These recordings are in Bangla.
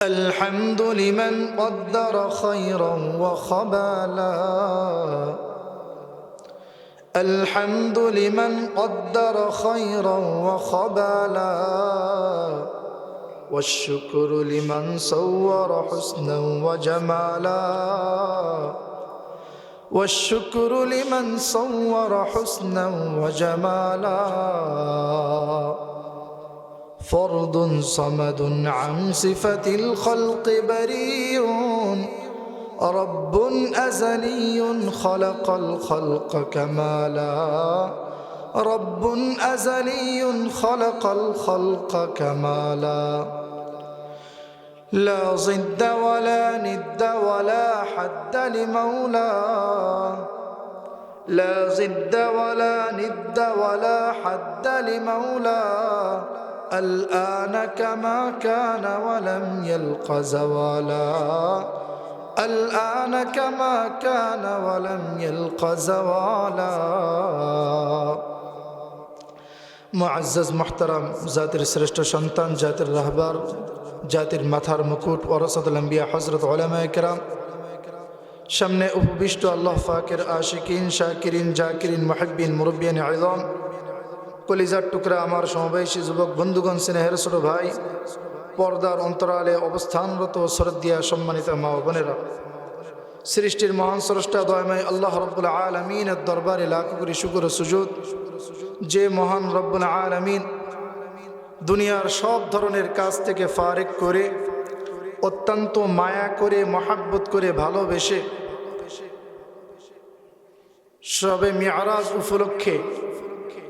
الحمد لمن قدر خيرا وخبالا. الحمد لمن قدر خيرا وخبالا، والشكر لمن صور حسنا وجمالا. والشكر لمن صور حسنا وجمالا. فرد صمد عن صفة الخلق بريء، رب أزلي خلق الخلق كمالا. رب أزلي خلق الخلق كمالا. لا ضد ولا ند ولا حد لمولاه. لا ضد ولا ند ولا حد لمولاه. الآن كما كان ولم يلق زوالا. الآن كما كان ولم يلق زوالا. معزز محترم জাতির শ্রেষ্ঠ সন্তান, জাতির রাহবার, জাতির মাথার মুকুট, ওয়ারাসাতুল আম্বিয়া হযরত উলামায়ে কেরাম, সামনে উপবিষ্ট আল্লাহ পাকের আশিকিন, শাকিরিন, জাকিরিন, মুহিব্বিন, মুরব্বিয়ান ইযম, কলিজার টুকরা আমার সমবয়সী যুবক বন্ধুগণ, স্নেহের ছোট ভাই, পর্দার অন্তরালে অবস্থানরত শ্রদ্ধেয়া সম্মানিত মা ও বোনেরা, সৃষ্টির মহান স্রষ্টা দয়াময় আল্লাহ রাব্বুল আলামিনের দরবারে লাখ কোটি শুকর ও সুজুদ। যে মহান রব্বুল আলামিন দুনিয়ার সব ধরনের কাজ থেকে ফারেক করে, অত্যন্ত মায়া করে, মহাব্বত করে, ভালোবেসে শবে মিআরাজ উপলক্ষে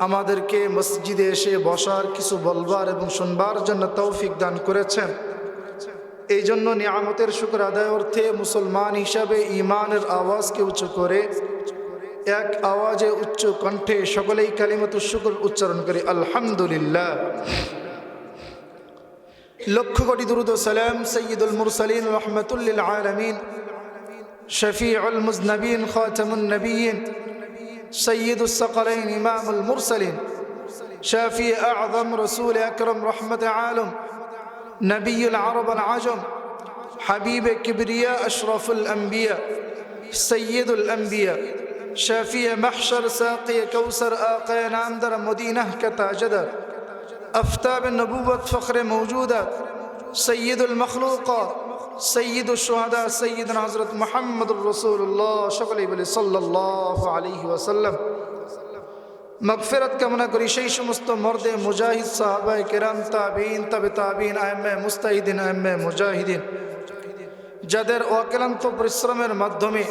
আমাদেরকে মসজিদে এসে বসার, কিছু বলবার এবং শুনবার জন্য তৌফিক দান করেছেন। এই জন্য নিয়ামতের শুকর আদায় অর্থে মুসলমান হিসাবে ঈমানের আওয়াজকে উঁচু করে এক আওয়াজে উচ্চ কণ্ঠে সকলেই কালিমাতুশ শুকর উচ্চারণ করে আলহামদুলিল্লাহ। লক্ষ কোটি দুরূদ ও সালাম সাইয়্যিদুল মুরসালিন রাহমাতুল লিল আলামিন, শফিউল মুজনবিন, খাতামুন নবিয়্যিন, সৈয়দুস সাকলাইন, ইমামুল মুরসালিন, শাফি আযম, রাসূল আকরাম, রহমত আলম, নবিয়ুল আরব আল আজম, হাবিব কিবরিয়া, আশরাফুল আম্বিয়া, সৈয়দুল আম্বিয়া, শাফি মাহশর, সাকি কৌসর, আকা নামদার, মদিনা কা তাজদার, আফতাব নবুওয়ত, ফখর মওজুদাত, সৈয়দুল মখলুকাত, সৈয়দুশ শুহাদা, সৈয়দনা হযরত মুহাম্মদুর রাসূলুল্লাহ, সকলেই বলি সাল্লাল্লাহু আলাইহি ওয়াসাল্লাম। মাগফিরাত কামনা করি সেই সমস্ত মর্দে মুজাহিদ, সাহাবায়ে কেরাম, তাবিঈন, তাবে তাবিঈন, আইম্মায়ে মুজতাহিদিন, আইম্মায়ে মুজাহিদিন, যাদের অক্লান্ত পরিশ্রমের মাধ্যমে,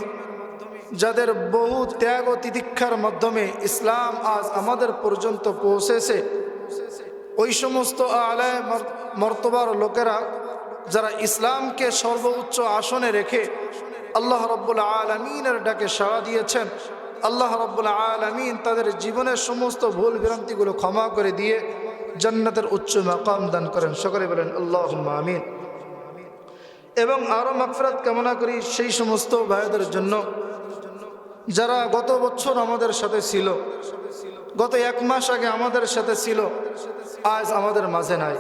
যাদের বহু ত্যাগ ও তিতিক্ষার মাধ্যমে ইসলাম আজ আমাদের পর্যন্ত পৌঁছেছে, ওই সমস্ত আলে মর্তবার লোকেরা যারা ইসলামকে সর্বোচ্চ আসনে রেখে আল্লাহ রাব্বুল আলামিনের ডাকে সাড়া দিয়েছেন, আল্লাহ রাব্বুল আলামিন তাদের জীবনের সমস্ত ভুল ভ্রান্তিগুলো ক্ষমা করে দিয়ে জান্নাতের উচ্চ মাকাম দান করেন। সকলে বলেন আল্লাহুম্মা আমিন। এবং আরও মাগফিরাত কামনা করি সেই সমস্ত ভাইদের জন্য যারা গত বছর আমাদের সাথে ছিল, গত এক মাস আগে আমাদের সাথে ছিল, আজ আমাদের মাঝে নাই।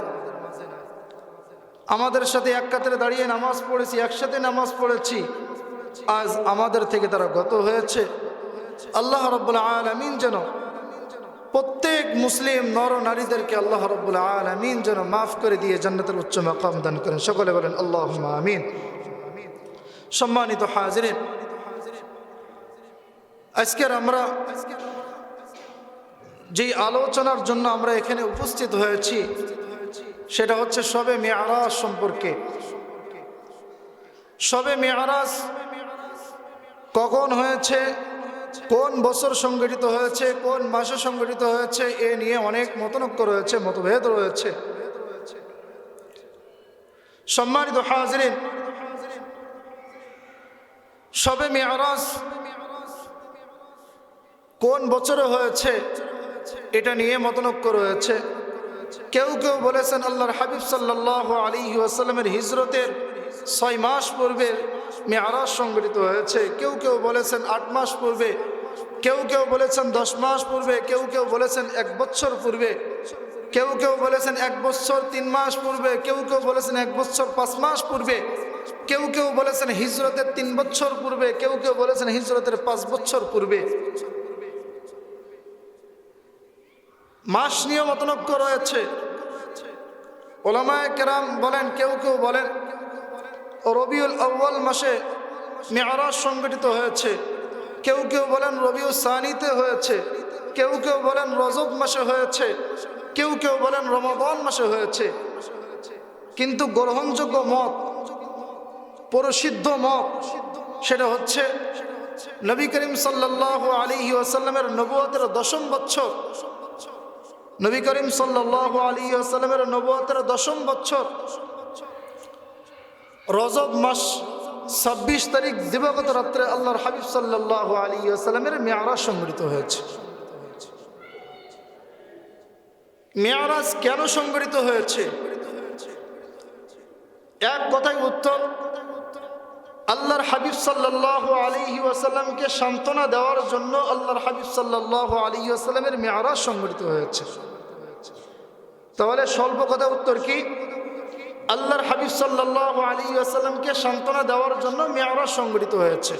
আমাদের সাথে এক কাতারে দাঁড়িয়ে নামাজ পড়েছি, একসাথে নামাজ পড়েছি, আজ আমাদের থেকে তারা গত হয়েছে। আল্লাহ রাব্বুল আলামিন যেন প্রত্যেক মুসলিম নর নারীদেরকে আল্লাহ রাব্বুল আলামিন যেন মাফ করে দিয়ে জান্নাতের উচ্চ মাকাম দান করেন। সকলে বলেন আল্লাহুম্মা আমিন। সম্মানিত হাজিরিন, আজকের আমরা যেই আলোচনার জন্য আমরা এখানে উপস্থিত হয়েছি সেটা হচ্ছে শবে মিআরাজ সম্পর্কে। শবে মিআরাজ কখন হয়েছে, কোন বছর সংগঠিত হয়েছে, কোন মাসে সংগঠিত হয়েছে, এ নিয়ে অনেক মতনৈক্য রয়েছে, মতভেদ রয়েছে। সম্মানিত হাজিরিন, শবে মিআরাজ কোন বছরে হয়েছে এটা নিয়ে মতনৈক্য রয়েছে। কেউ কেউ বলেছেন আল্লাহর হাবিব সাল্লাল্লাহু আলাইহি ওয়াসাল্লামের হিজরতের 6 মাস পূর্বে মিআরাজ সংগঠিত হয়েছে। কেউ কেউ বলেছেন 8 মাস পূর্বে, কেউ কেউ বলেছেন 10 মাস পূর্বে, কেউ কেউ বলেছেন 1 বছর পূর্বে। কেউ কেউ বলেছেন 1 বছর 3 মাস পূর্বে, কেউ কেউ বলেছেন 1 বছর 5 মাস পূর্বে, কেউ কেউ বলেছেন হিজরতের 3 বছর পূর্বে, কেউ কেউ বলেছেন হিজরতের 5 বছর পূর্বে। মাস নিয়ে মতনৈক্য রয়েছে। উলামায়ে কেরাম বলেন, কেউ কেউ বলেন রবিউল আউয়াল মাসে মেরাজ সংগঠিত হয়েছে, কেউ কেউ বলেন রবিউল সানিতে হয়েছে, কেউ কেউ বলেন রজব মাসে হয়েছে, কেউ কেউ বলেন রমাদান মাসে হয়েছে। কিন্তু গ্রহণযোগ্য মত, প্রসিদ্ধ মত, সেটা হচ্ছে নবী করিম সাল্লাল্লাহু আলাইহি ওয়াসাল্লামের নবুয়তের 10ম বছর, নবী করিম সাল্লাল্লাহু আলাইহি ওয়াসাল্লামের নবুয়তের 10ম বছর রজব মাস 26 তারিখ দিবাগত রাত্রে আল্লাহর হাবিব সাল্লাল্লাহু আলাইহি ওয়াসাল্লামের মেরাজ সংগঠিত হয়েছে। মেরাজ কেন সংগঠিত হয়েছে? এক কথায় উত্তর, আল্লাহর হাবিব সাল্লাল্লাহু আলাইহি ওয়াসাল্লামকে সান্ত্বনা দেওয়ার জন্য আল্লাহর হাবিব সাল্লাল্লাহু আলাইহি ওয়াসাল্লামের মেরাজ সংগঠিত হয়েছে। তাহলে স্বল্প কথা উত্তর কি? আল্লাহর হাবিব সাল্লাল্লাহু আলাইহি ওয়াসাল্লামকে সান্ত্বনা দেওয়ার জন্য মেরাজ সংগঠিত হয়েছে।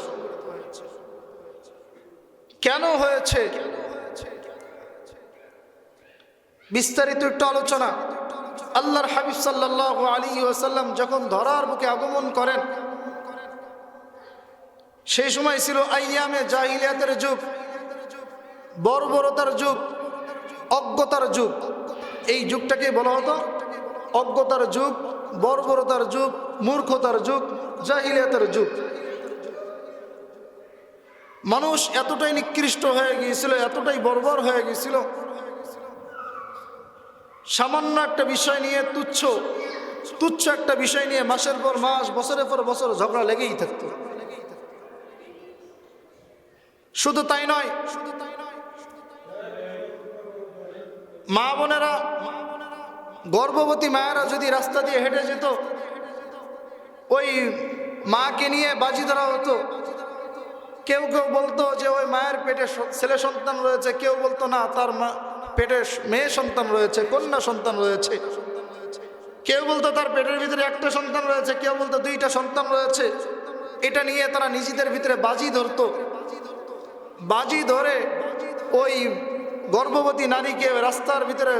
কেন হয়েছে বিস্তারিত একটু আলোচনা। আল্লাহর হাবিব সাল্লাল্লাহু আলাইহি ওয়াসাল্লাম যখন ধরার বুকে আগমন করেন, সেই সময় ছিল আইয়ামে জাহিলিয়াতের যুগ, বর্বরতার যুগ, অজ্ঞতার যুগ। এই যুগটাকে বলা হতো অজ্ঞতার যুগ, বর্বরতার যুগ, মূর্খতার যুগ, জাহিলিয়াতের যুগ। মানুষ এতটাই নিকৃষ্ট হয়ে গিয়েছিল, এতটাই বর্বর হয়ে গিয়েছিল, সামান্য একটা বিষয় নিয়ে তুচ্ছ একটা বিষয় নিয়ে মাসের পর মাস, বছরের পর বছর ঝগড়া লেগেই থাকতো। শুধু তাই নয়, মা বোনেরা, গর্ভবতী মায়েরা যদি রাস্তা দিয়ে হেঁটে যেত, ওই মাকে নিয়ে বাজি ধরা হতো। কেউ কেউ বলতো যে ওই মায়ের পেটে ছেলে সন্তান রয়েছে, কেউ বলতো না তার মা পেটে মেয়ে সন্তান রয়েছে, কন্যা সন্তান রয়েছে। কেউ বলতো তার পেটের ভিতরে একটা সন্তান রয়েছে, কেউ বলতো 2টা সন্তান রয়েছে। এটা নিয়ে তারা নিজেদের ভিতরে বাজি ধরতো। বাজি ধরে ওই গর্ভবতী নারীকে রাস্তার ভিতরে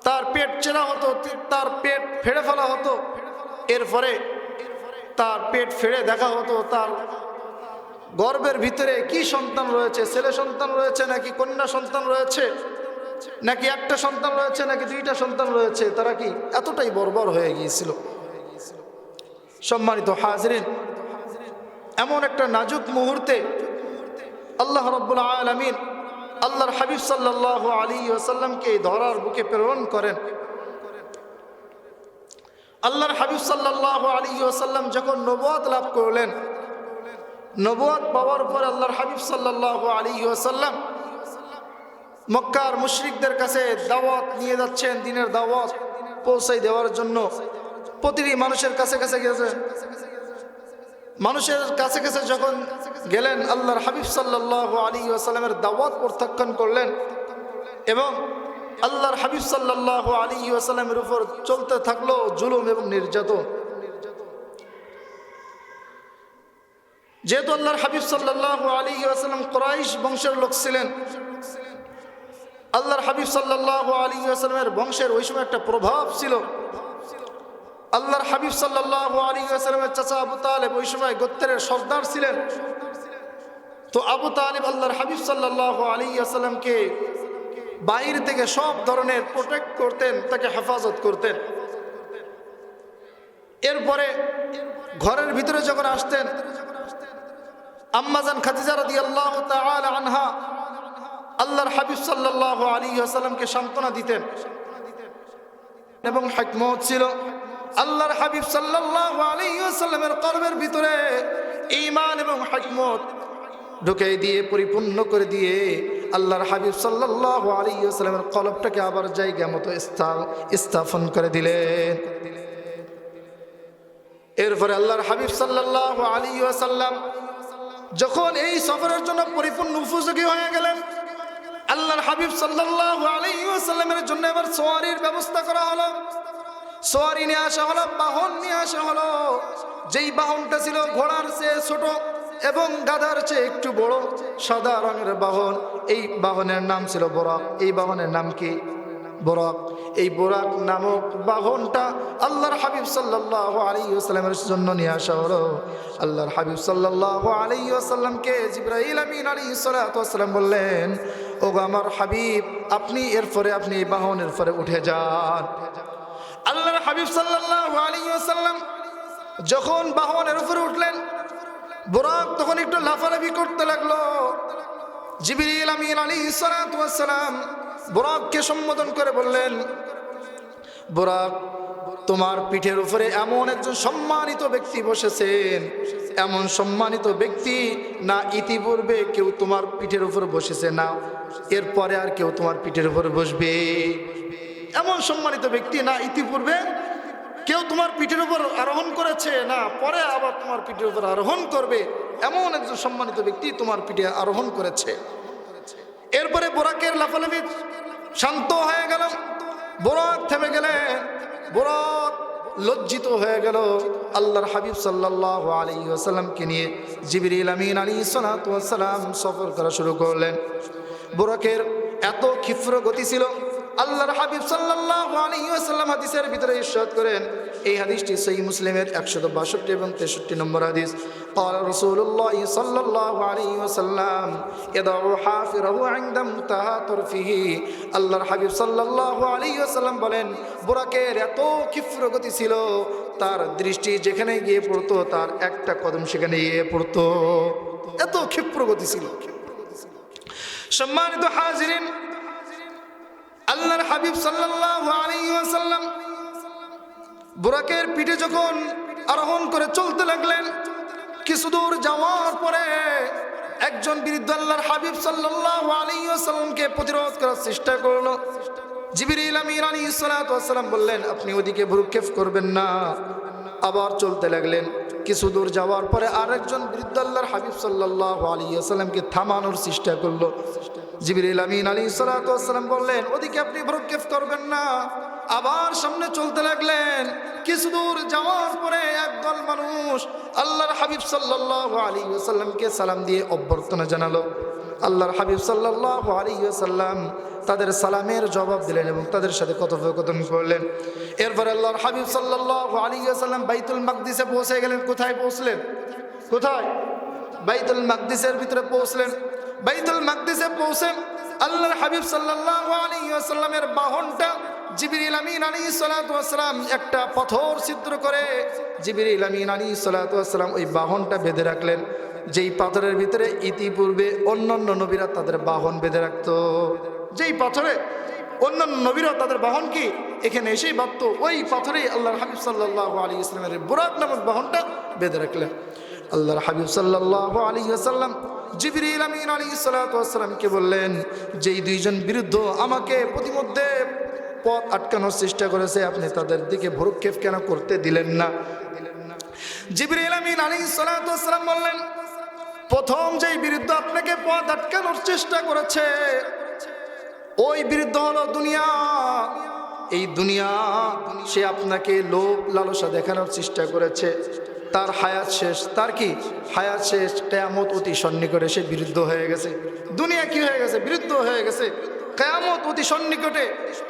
তার পেট চেরা হতো, তার পেট ফেড়ে ফেলা হতো। এরপরে তার পেট ফেড়ে দেখা হতো তার গর্ভের ভিতরে কি সন্তান রয়েছে, ছেলে সন্তান রয়েছে নাকি কন্যা সন্তান রয়েছে, নাকি একটা সন্তান রয়েছে নাকি 2টা সন্তান রয়েছে। তারা কি এতটাই বর্বর হয়ে গিয়েছিল। সম্মানিত হাজরিন, এমন একটা নাজুক মুহূর্তে আল্লাহ রাব্বুল আলামিন আল্লাহর হাবিব সাল্লাল্লাহু আলাইহি ওয়াসাল্লামকে ধরার বুকে প্রেরণ করেন। আল্লাহর হাবিব সাল্লাল্লাহু আলাইহি ওয়াসাল্লাম যখন নবুয়ত লাভ করলেন, নবুয়ত পাওয়ার পর আল্লাহর হাবিব সাল্লাল্লাহু আলাইহি ওয়াসাল্লাম মক্কার মুশরিকদের কাছে দাওয়াত নিয়ে যাচ্ছেন, দ্বীনের দাওয়াত পৌঁছাই দেওয়ার জন্য। প্রতিটি মানুষের কাছে কাছে গেছেন। মানুষের কাছে কাছে যখন গেলেন, আল্লাহর হাবিব সাল্লাল্লাহু আলাইহি ওয়াসাল্লামের দাওয়াত প্রত্যাখ্যান করলেন এবং আল্লাহর হাবিব সাল্লাল্লাহু আলাইহি ওয়াসাল্লামের উপর চলতে থাকলো জুলুম এবং নির্যাতন। যেহেতু আল্লাহর হাবিব সাল্লাল্লাহু আলাইহি ওয়াসাল্লাম কুরাইশ বংশের লোক ছিলেন, আল্লাহর হাবিব সাল্লাল্লাহু আলাইহি ওয়াসাল্লামের বংশের ওই সময় একটা প্রভাব ছিল। আল্লাহর হাবিব সাল্লাল্লাহু আলাইহি ওয়াসাল্লামের চাচা আবু তালেব ওই সময় গোত্রের সর্দার ছিলেন। তো আবু তালেব আল্লাহর হাবিব সাল্লাল্লাহু আলাইহি ওয়াসাল্লামকে বাইরে থেকে সব ধরনের প্রোটেক্ট করতেন, তাকে হেফাজত করতেন। এরপরে ঘরের ভিতরে যখন আসতেন, আম্মাজান খাদিজা রাদিয়াল্লাহু তাআলা আনহা আল্লাহর হাবিব সাল্লাল্লাহু আলাইহি ওয়াসাল্লামকে সান্ত্বনা দিতেন এবং হিকমত ছিল। আল্লাহর হাবিব সাল্লাল্লাহু আলাইহি ওয়াসাল্লামের কলবের ভিতরে ঈমান এবং হিকমত ঢুকে দিয়ে, পরিপূর্ণ করে দিয়ে আল্লাহর হাবিব সাল্লাল্লাহু আলাইহি ওয়াসাল্লামের কলবটাকে আবার জায়গা মতো স্থাপন করে দিলেন। এরপরে আল্লাহর হাবিব সাল্লাল্লাহু আলাইহি ওয়াসাল্লাম যখন এই সফরের জন্য পরিপূর্ণ উপযোগী হয়ে গেলেন, আল্লাহর হাবিব সাল্লাল্লাহু আলাইহি ওয়াসাল্লামের জন্য এবার সওয়ারির ব্যবস্থা করা হলো। সওয়ারি নিয়ে আসা হলো, বাহন নিয়ে আসা হলো। যেই বাহনটা ছিল ঘোড়ার চেয়ে ছোট এবং গাধার চেয়ে একটু বড়, সাদা রঙের বাহন। এই বাহনের নাম ছিল বুরাক। এই বাহনের নাম কি? বুরাক। এই বুরাক নামক বাহনটা আল্লাহর হাবিব সাল্লাল্লাহু আলাইহি ওয়াসাল্লামের জন্য নিয়ে আসা হলো। আল্লাহর হাবিব সাল্লাল্লাহু আলাইহি ওয়াসাল্লামকে জিবরাইল আমিন আলাইহিস সালাতু ওয়াসসালাম বললেন, ওগো আমার হাবিব, আপনি এরপরে আপনি এই বাহনের পরে উঠে যান। আল্লাহর হাবিব সাল্লাল্লাহু আলাইহি ওয়াসাল্লাম যখন বাহনের উপরে উঠলেন, বুরাক তখন একটু লাফালাফি করতে লাগলো। জিবরিল আমিন আলাইহিস সালাতু ওয়াসসালাম বুরাককে সম্বোধন করে বললেন, বুরাক, তোমার পিঠের উপরে এমন একজন সম্মানিত ব্যক্তি বসেছেন, এমন সম্মানিত ব্যক্তি না ইতিপূর্বে কেউ তোমার পিঠের উপর বসেছে, না এরপরে আর কেউ তোমার পিঠের উপর বসবে। এমন সম্মানিত ব্যক্তি না ইতিপূর্বে কেউ তোমার পিঠের উপর আরোহণ করেছে, না পরে আবার তোমার পিঠের উপর আরোহণ করবে। এমন একজন সম্মানিত ব্যক্তি তোমার পিঠে আরোহণ করেছে। এরপরে বুরাকের লাফালাফি শান্ত হয়ে গেল, বুরাক থেমে গেলেন। বুরাক লজ্জিত হয়ে গেল। আল্লাহর হাবিব সাল্লাল্লাহু আলাইহি ওয়াসাল্লামকে নিয়ে জিবরিল আমিন আলাইহিস সালাতু ওয়াসসালাম সফর করা শুরু করলেন। বুরাকের এত ক্ষিপ্র গতি ছিল, আল্লাহর হাবিব সাল্লাল্লাহু আলাইহি ওয়াসাল্লাম হাদিসের ভিতরে ইরশাদ করেন, এই হাদিসটি সহিহ মুসলিমের 162 এবং 63 নম্বর হাদিস। قال رسول الله صلى الله عليه وسلم يضع حافره عند منتهى طرفه। আল্লাহর হাবিব সাল্লাল্লাহু আলাইহি ওয়াসাল্লাম বলেন, বুরাকের এত ক্ষিপ্র গতি ছিল, তার দৃষ্টি যেখানে গিয়ে পড়তো তার একটা কদম সেখানে গিয়ে পড়তো। এত ক্ষিপ্র গতি ছিল। সম্মানিত হাজিরিন, আল্লাহর হাবিব সাল্লাল্লাহু আলাইহি ওয়াসাল্লাম বুরাকের পিঠে যখন আরোহণ করে চলতে লাগলেন, কিছু দূর যাওয়ার পরে একজন বৃদ্ধ আল্লাহর হাবিব সাল্লাল্লাহু আলাইহি ওয়াসাল্লামকে প্রতিরোধ করার চেষ্টা করলো। জিবরিল আমিন আলাইহিস সালাতু ওয়াসসালাম বললেন, আপনি ওদিকে ভ্রুক্ষেপ করবেন না। আবার চলতে লাগলেন। কিছু দূর যাওয়ার পরে আরেকজন বৃদ্ধ আল্লাহর হাবিব সাল্লাল্লাহু আলাইহি ওয়াসাল্লামকে থামানোর চেষ্টা করলো। জিবরিল আমিন আলাইহিস সালাতু ওয়াসসালাম বললেন, ওদিকে আপনি ভ্রুক্ষেপ করবেন না। আবার সামনে চলতে লাগলেন। কিছু দূর যাওয়ার পরে একদল মানুষ আল্লাহর হাবিব সাল্লাল্লাহু আলাইহি ওয়াসাল্লামকে সালাম দিয়ে অভ্যর্থনা জানালো। আল্লাহর হাবিব সাল্লাল্লাহু আলাইহি ওয়াসাল্লাম তাদের সালামের জবাব দিলেন এবং তাদের সাথে কথোপকথন করলেন। এরপর আল্লাহর হাবিব সাল্লাল্লাহু আলাইহি ওয়াসাল্লাম বাইতুল মাকদিসে পৌঁছে গেলেন। কোথায় পৌঁছলেন? কোথায়? বাইতুল মাকদিসের ভিতরে পৌঁছলেন। বাইতুল মাকদিসে পৌঁছে আল্লাহর হাবিব সাল্লাল্লাহু আলাইহি ওয়াসাল্লামের বাহনটা জিবরিল আমিন আলাইহিস সালাতু ওয়াসসালাম একটা পাথর ছিদ্র করে জিবরিল আমিন আলাইহিস সালাতু ওয়াসসালাম ওই বাহনটা বেঁধে রাখলেন, যেই পাথরের ভিতরে ইতিপূর্বে অন্যান্য নবীরা তাদের বাহন বেঁধে রাখতো। যেই পাথরে অন্যান্য নবীরা তাদের বাহন কি এখানে এসেই বাঁধতো, ওই পাথরেই আল্লাহর হাবিব সাল্লাল্লাহু আলাইহি ওয়াসাল্লামের বুরাক নামক বাহনটা বেঁধে রাখলেন। আল্লাহর হাবিব সাল্লাল্লাহু আলাইহি ওয়াসাল্লাম জিবরিল আমিন আলাইহিস সালাতু ওয়াসসালামকে বললেন, যেই দুইজন বিরুদ্ধ আমাকে প্রতিমধ্যে পথ আটকানোর চেষ্টা করেছে, আপনি তাদের দিকে ভ্রুক্ষেপ কেন করতে দিলেন না? জিবরিল আমিন আলাইহিস সালাতু ওয়াসসালাম বললেন, প্রথম যেই বিরুদ্ধ আপনাকে পথ আটকানোর চেষ্টা করেছে ওই বিরুদ্ধ হলো দুনিয়া। এই দুনিয়া সে আপনাকে লোভ লালসা দেখানোর চেষ্টা করেছে। তার হায়াত শেষ। তার কি হায়াত শেষ? কিয়ামত অতি সন্নিকটে সে বিরুদ্ধ হয়ে গেছে। দুনিয়া কি হয়ে গেছে? বিরুদ্ধ হয়ে গেছে। কিয়ামত অতি সন্নিকটে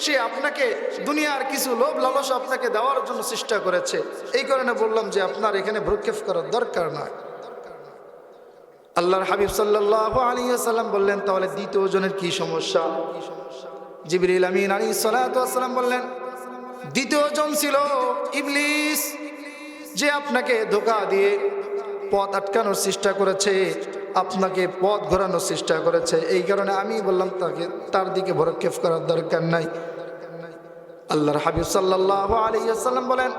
সে আপনাকে দুনিয়ার কিছু লোভ লালসা আপনাকে দেওয়ার জন্য চেষ্টা করেছে। এই কারণে বললাম যে আপনার এখানে ভ্রুক্ষেপ করার দরকার নয়। আল্লাহর হাবিব সাল্লাল্লাহু আলাইহি ওয়াসাল্লাম বললেন, তাহলে দ্বিতীয় জনের কি সমস্যা? জিবরিল আমিন আলাইহিস সালাতু ওয়াসসালাম বললেন, দ্বিতীয় জন ছিল ইবলিস, যে আপনাকে ধোঁকা দিয়ে পথ আটকানোর চেষ্টা করেছে, আপনাকে পথ ঘোরানোর চেষ্টা করেছে। এই কারণে আমি বললাম তার দিকে ভ্রুক্ষেপ করার দরকার নাই। আল্লাহর হাবিব সাল্লাল্লাহু আলাইহি ওয়াসাল্লাম বলেন,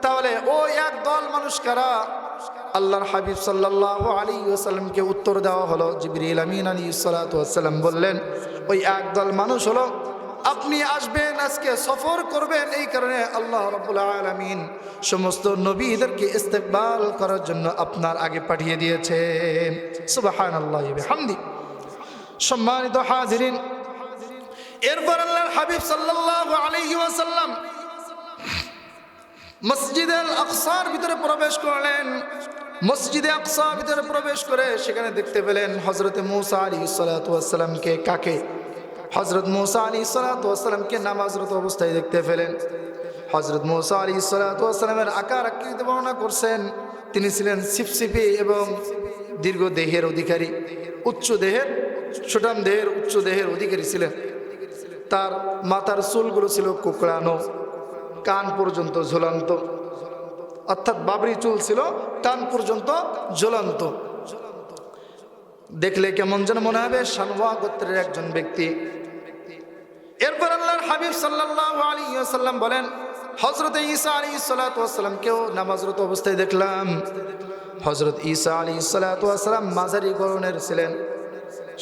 তাহলে ওই এক দল মানুষ কারা? আল্লাহর হাবিব সাল্লাল্লাহু আলাইহি ওয়াসাল্লামকে উত্তর দেওয়া হলো। জিবরিল আমিন আলাইহিস সালাতু ওয়াসসালাম বললেন, ওই একদল মানুষ হলো, আপনি আসবেন, আজকে সফর করবেন, এই কারণে আল্লাহ রাব্বুল আলামিন সমস্ত নবীদেরকে ইস্তেকবাল করার জন্য আপনার আগে পাঠিয়ে দিয়েছেন। সুবহানাল্লাহি ওয়া বিহামদি। সম্মানিত হাজিরিন, এরপর আল্লাহর হাবিব সাল্লাল্লাহু আলাইহি ওয়াসাল্লাম মসজিদে আল আকসার ভিতরে প্রবেশ করলেন। মসজিদে আকসা ভিতরে প্রবেশ করে সেখানে দেখতে পেলেন হযরত মূসা আলাইহিস সালাতু ওয়াস সালামকে। কাকে? হযরত মূসা আলাইহিস সালাতু ওয়াস সালামকে নামাজরত অবস্থায় দেখতে পেলেন। হযরত মূসা আলাইহিস সালাতু ওয়াস সালামের আকার আকৃতি বর্ণনা করছেন, তিনি ছিলেন সিপসিপি এবং দীর্ঘ দেহের অধিকারী, উচ্চ দেহের, সুঠাম দেহের, উচ্চ দেহের অধিকারী ছিলেন। তার মাথার চুলগুলো ছিল কোঁকড়ানো, কান পর্যন্ত ঝুলন্ত, অর্থাৎ বাবরি চুল ছিল কান পর্যন্ত ঝুলন্ত। দেখলে কেমন যেন মনে হবে শানওয়া গোত্রের একজন ব্যক্তি। এরপর আল্লাহর হাবিব সাল্লাল্লাহু আলাইহি ওয়াসাল্লাম বলেন, হযরত ঈসা আলাইহিস সালাতু ওয়াস সালামকেও নামাজরত অবস্থায় দেখলাম। হযরত ঈসা আলাইহিস সালাতু ওয়াস সালাম মাঝারি গড়নের ছিলেন,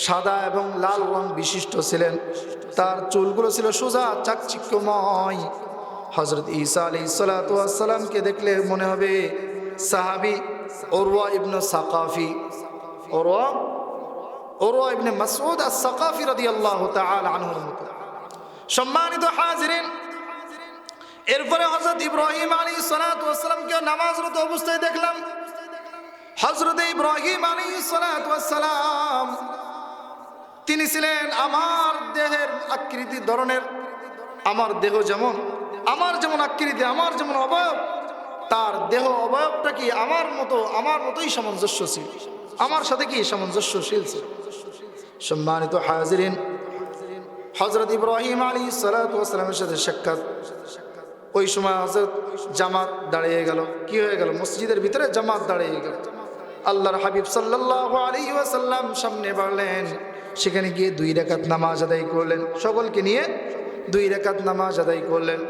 সাদা এবং লাল রং বিশিষ্ট ছিলেন। তার চুলগুলো ছিল সোজা, চাকচিক্যময়। হযরত ঈসা আলাইহিস সালাতু ওয়াস সালামকে দেখলে মনে হবে সাহাবী উরওয়া ইবনে সাকাফি, উরওয়া ইবনে মাসউদ আস-সাকাফি রাদিয়াল্লাহু তাআলা আনহুর মতো। সম্মানিত হাজিরিন, এরপরে হযরত ইব্রাহিম আলাইহিস সালাতু ওয়াস সালামকে নামাজরত অবস্থায় দেখলাম। হযরত ইব্রাহিম আলাইহিস সালাতু ওয়াস সালাম তিনি ছিলেন আমার দেহের আকৃতি ধরনের, আমার দেহ যেমন, আমার যেমন আকৃতি, আমার যেমন অবয়ব, তার দেহ অবয়বটা কি আমার মতোই সামঞ্জস্যশীল, আমার সাথে কি সামঞ্জস্যশীল ছিল। সম্মানিত হাজিরিন, হযরত ইব্রাহিম আলাইহিস সালাতু ওয়াস সালামের সাথে সাক্ষাৎ। ওই সময় হযরত জামাত দাঁড়িয়ে গেল। কি হয়ে গেল? মসজিদের ভিতরে জামাত দাঁড়িয়ে গেল। আল্লাহর হাবিব সাল্লাল্লাহু আলাইহি ওয়াসাল্লাম সামনে বাড়লেন, সেখানে গিয়ে 2 রাকাত নামাজ আদায় করলেন। সকলকে নিয়ে 2 রাকাত নামাজ আদায় করলেন।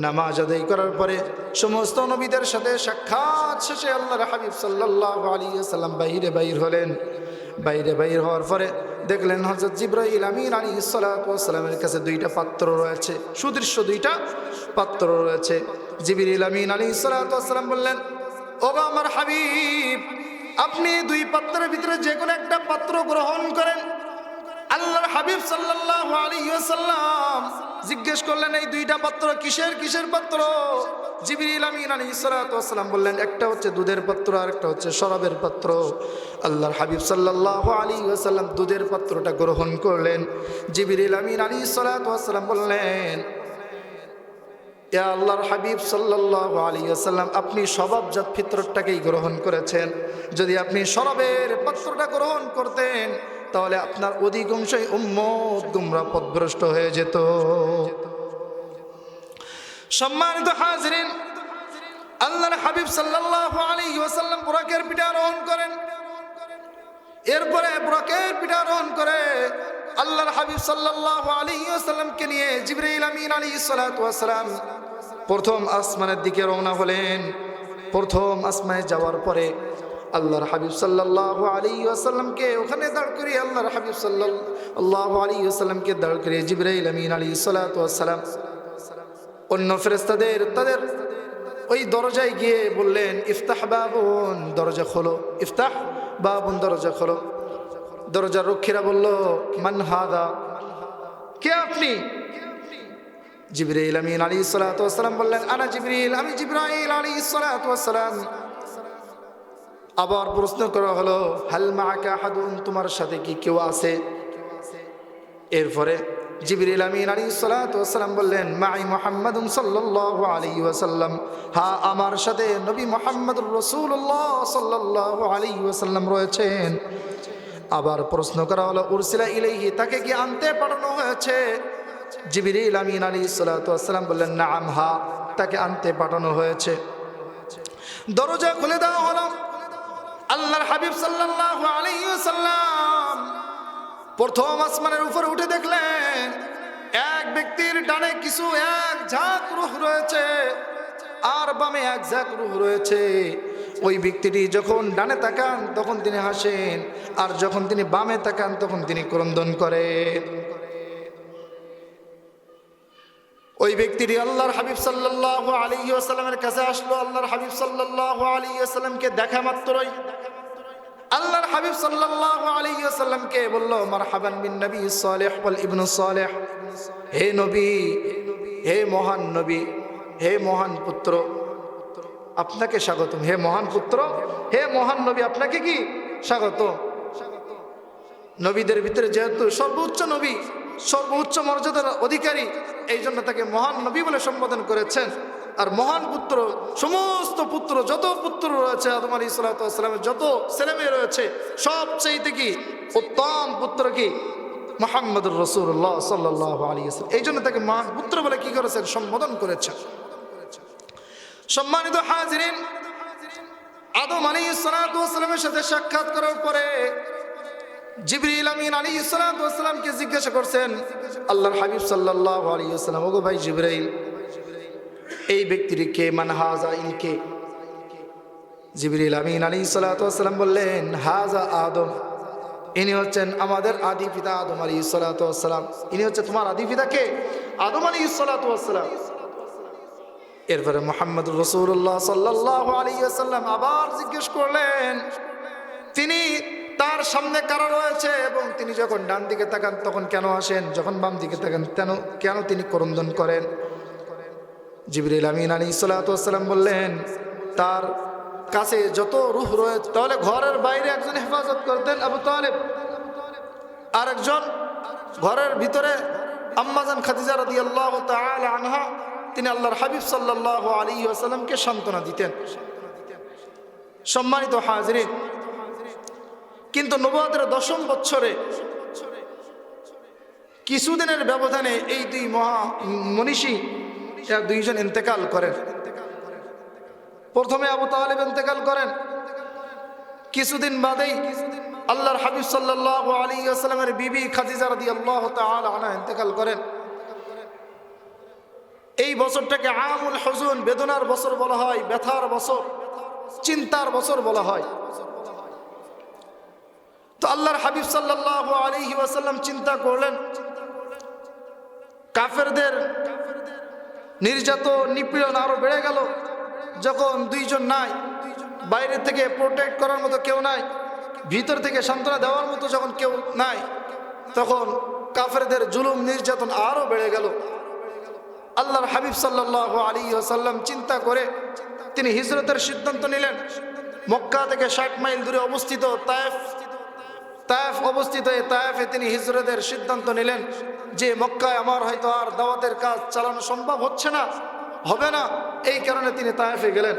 নামাজ আদায় করার পরে সমস্ত নবীদের সাথে সাক্ষাৎ শেষে আল্লাহর হাবিব সাল্লাল্লাহু আলাইহি ওয়াসাল্লাম বাইরে বাইর হলেন। বাইরে বাইর হওয়ার পরে দেখলেন হযরত জিবরাইল আমিন আলাইহিস সালাতু ওয়াস সালামের কাছে 2টা পাত্র রয়েছে, সুদৃশ্য 2টা পাত্র রয়েছে। জিবরাইল আমিন আলাইহিস সালাতু ওয়াস সালাম বললেন, ওগো আমার হাবিব, আপনি 2 পাত্রের ভিতরে যে কোনো একটা পাত্র গ্রহণ করেন। আল্লাহর হাবিব সাল্লাল্লাহু আলাইহি ওয়াসাল্লাম জিজ্ঞেস করলেন, এই 2টা পাত্র কিসের পাত্র? জিবরিল আমিন আলাইহিস সালাতু ওয়াস সালাম বললেন, একটা হচ্ছে দুধের পাত্র আর একটা হচ্ছে শরাবের পাত্র। আল্লাহর হাবিব সাল্লাল্লাহু আলাইহি ওয়াসাল্লাম দুধের পাত্রটা গ্রহণ করলেন। জিবরিল আমিন আলাইহিস সালাতু ওয়াস সালাম বললেন, ইয়া আল্লাহর হাবিব সাল্লাল্লাহু আলাইহি ওয়াসাল্লাম, আপনি স্বভাবজাত ফিতরতটাকেই গ্রহণ করেছেন। যদি আপনি শরাবের পাত্রটা গ্রহণ করতেন তাহলে আপনার অধিকাংশই উম্মত গুমরাহ পথভ্রষ্ট হয়ে যেত। সম্মানিত হাজিরিন, আল্লাহর হাবিব সাল্লাল্লাহু আলাইহি ওয়াসাল্লাম বুরাকের পিঠে আরোহণ করেন। এরপরে বুরাকের পিঠে আরোহণ করে আল্লাহর হাবিব সাল্লাল্লাহু আলাইহি ওয়াসাল্লামকে নিয়ে জিবরাইল আমিন আলাইহিস সালাতু ওয়াস সালাম প্রথম আসমানের দিকে রওনা হলেন। প্রথম আসমানে যাওয়ার পরে আল্লাহর হাবিব সাল্লাল্লাহু আলাইহি ওয়াসাল্লামকে ওখানে দাঁড় করিয়ে আল্লাহর হাবিব সাল্লাল্লাহু আলাইহি ওয়াসাল্লামকে দাঁড় করিয়ে জিবরাইল আমিন আলাইহিস সালাতু ওয়াস সালাম অন্য ফেরেশতাদের তাদের ওই দরজায় গিয়ে বললেন, ইফতাহ বাবুন, দরজা খোলো, ইফতাহ বাবুন, দরজা খোলো। দরজার রক্ষীরা বলল, মান হাদা, কে আপনি? জিবরাইল আমিন আলাইহিস সালাতু ওয়াস সালাম বললেন, আনা জিবরিল, আমি জিবরাইল আলাইহিস সালাতু ওয়াস সালাম। আবার প্রশ্ন করা হলো, হাল মাআকা আহাদুন, তোমার সাথে কি কেউ আছে? এরপরে জিবরিল আমিন আলাইহিস সালাতু ওয়াস সালাম বললেন, মাই মুহাম্মাদুন সাল্লাল্লাহু আলাইহি ওয়াসাল্লাম, হ্যাঁ আমার সাথে নবী মুহাম্মদুর রাসূলুল্লাহ সাল্লাল্লাহু আলাইহি ওয়াসাল্লাম রয়েছেন। আবার প্রশ্ন করা হলো, উরসিলা ইলাইহি, তাকে কি আনতে পাঠানো হয়েছে? জিবরিল আমিন আলাইহিস সালাতু ওয়াস সালাম বললেন, নাআম, হ্যাঁ তাকে আনতে পাঠানো হয়েছে। দরজা খুলে দেওয়া হলো। আল্লাহর হাবিব সাল্লাল্লাহু আলাইহি ওয়াসাল্লাম প্রথম আসমানের উপরে উঠে দেখলেন এক ব্যক্তির ডানে কিছু এক ঝাঁক রূহ রয়েছে আর বামে এক ঝাঁক রূহ রয়েছে। ওই ব্যক্তিটি যখন ডানে তাকান তখন তিনি হাসেন, আর যখন তিনি বামে তাকান তখন তিনি ক্রন্দন করেন। ওই ব্যক্তিটি আল্লাহর হাবিব সাল্লাল্লাহু আলাইহি ওয়াসাল্লামের কাছে আসলো। আল্লাহর হাবিব সাল্লাল্লাহু আলাইহি ওয়াসাল্লামকে দেখা মাত্রই আল্লাহর হাবিব সাল্লাল্লাহু আলাইহি ওয়াসাল্লামকে বলল, মারহাবান বিন নবী সালেহ ওয়াল ইবনু সালেহ। হে নবী, হে মহান নবী, হে মহান পুত্র, আপনাকে স্বাগতম। হে মহান পুত্র, হে মহান নবী, আপনাকে কি স্বাগত। নবীদের ভিতরে যেহেতু সর্বোচ্চ নবী, সর্বোচ্চ মর্যাদার অধিকারী, এই জন্য তাকে মহান নবী বলে সম্বোধন করেছেন। আর মহান পুত্র, সমস্ত পুত্র, যত পুত্র রয়েছে আদম আলাইহিস সালাতু ওয়াস সালামের, যত ছেলেমেয়ে রয়েছে, সবচাইতে কি উত্তম পুত্র কি মুহাম্মদুর রাসূলুল্লাহ সাল্লাল্লাহু আলাইহি ওয়াসাল্লাম। এই জন্য তাকে মহান পুত্র বলে কি করেছেন, সম্বোধন করেছেন। সম্মানিত হাজিরিন, আদম আলাইহিস সালাতু ওয়াস সালামের সাথে সাক্ষাৎ করার পরে জিবরিল আমিন আলাইহিস সালাতু ওয়াস সালামকে জিজ্ঞাসা করছেন আল্লাহর হাবিব সাল্লাল্লাহু আলাইহি ওয়াসাল্লাম, ওগো ভাই জিবরাইল, এই ব্যক্তিটি কে, মান হাজা, ইনকে? জিবরিল আমিন আলাইহিস সালাতু ওয়াস সালাম বললেন, হাজা আদম, ইনি হচ্ছেন আমাদের আদি পিতা আদম আলাইহিস সালাতু ওয়াস সালাম। ইনি হচ্ছে তোমার আদি পিতা কে? আদম আলাইহিস সালাতু ওয়াস সালাম। এরপরে মুহাম্মদুর রাসূলুল্লাহ সাল্লাল্লাহু আলাইহি ওয়াসাল্লাম আবার জিজ্ঞেস করলেন, তিনি তার সামনে কারা রয়েছে এবং তিনি যখন ডান দিকে তাকান তখন কেন আসেন, যখন বাম দিকে তাকান কেন তিনি করন্দন করেন? জিবরিল আমিন আলাইহিস সালাতু ওয়াস সালাম বললেন, তার কাছে যত রূহ রয়েছে, তাহলে ঘরের বাইরে একজন হেফাজত করতেন আবু তালেব, আর একজন ঘরের ভিতরে আম্মাজান খাদিজা রাদিয়াল্লাহু তাআলা আনহা, তিনি আল্লাহর হাবিব সাল্লাল্লাহু আলাইহি ওয়াসাল্লামকে সান্ত্বনা দিতেন। সম্মানিত হাজিরিন, কিন্তু নবুয়তের 10ম বছরে কিছুদিনের ব্যবধানে এই দুই মহা মনীষী দুইজন ইন্তেকাল করেন। প্রথমে আবু তালেব ইন্তেকাল করেন, কিছুদিন বাদেই আল্লাহর হাবিব সাল্লাল্লাহু আলাইহি ওয়াসাল্লামের বিবি খাদিজা রাদিয়াল্লাহু তাআলা আনহা ইন্তেকাল করেন। এই বছরটাকে আমুল হুজুন, বেদনার বছর বলা হয়, ব্যথার বছর, চিন্তার বছর বলা হয়। তো আল্লাহর হাবিব সাল্লাল্লাহু আলাইহি ওয়াসাল্লাম চিন্তা করলেন, কাফেরদের নির্যাতন নিপীড়ন আরো বেড়ে গেল। যখন দুইজন নাই, বাইরে থেকে প্রোটেক্ট করার মতো কেউ নাই, ভিতর থেকে সান্ত্বনা দেওয়ার মতো যখন কেউ নাই, তখন কাফেরদের জুলুম নির্যাতন আরো বেড়ে গেল। আল্লাহর হাবিব সাল্লাল্লাহু আলাইহি ওয়াসাল্লাম চিন্তা করে তিনি হিজরতের সিদ্ধান্ত নিলেন। মক্কা থেকে 60 মাইল দূরে অবস্থিত তায়েফ অবস্থিত, এই তায়েফে তিনি হিজরতের সিদ্ধান্ত নিলেন যে মক্কায় আমার হয়তো আর দাওয়াতের কাজ চালানো সম্ভব হচ্ছে না, হবে না, এই কারণে তিনি তায়েফে গেলেন।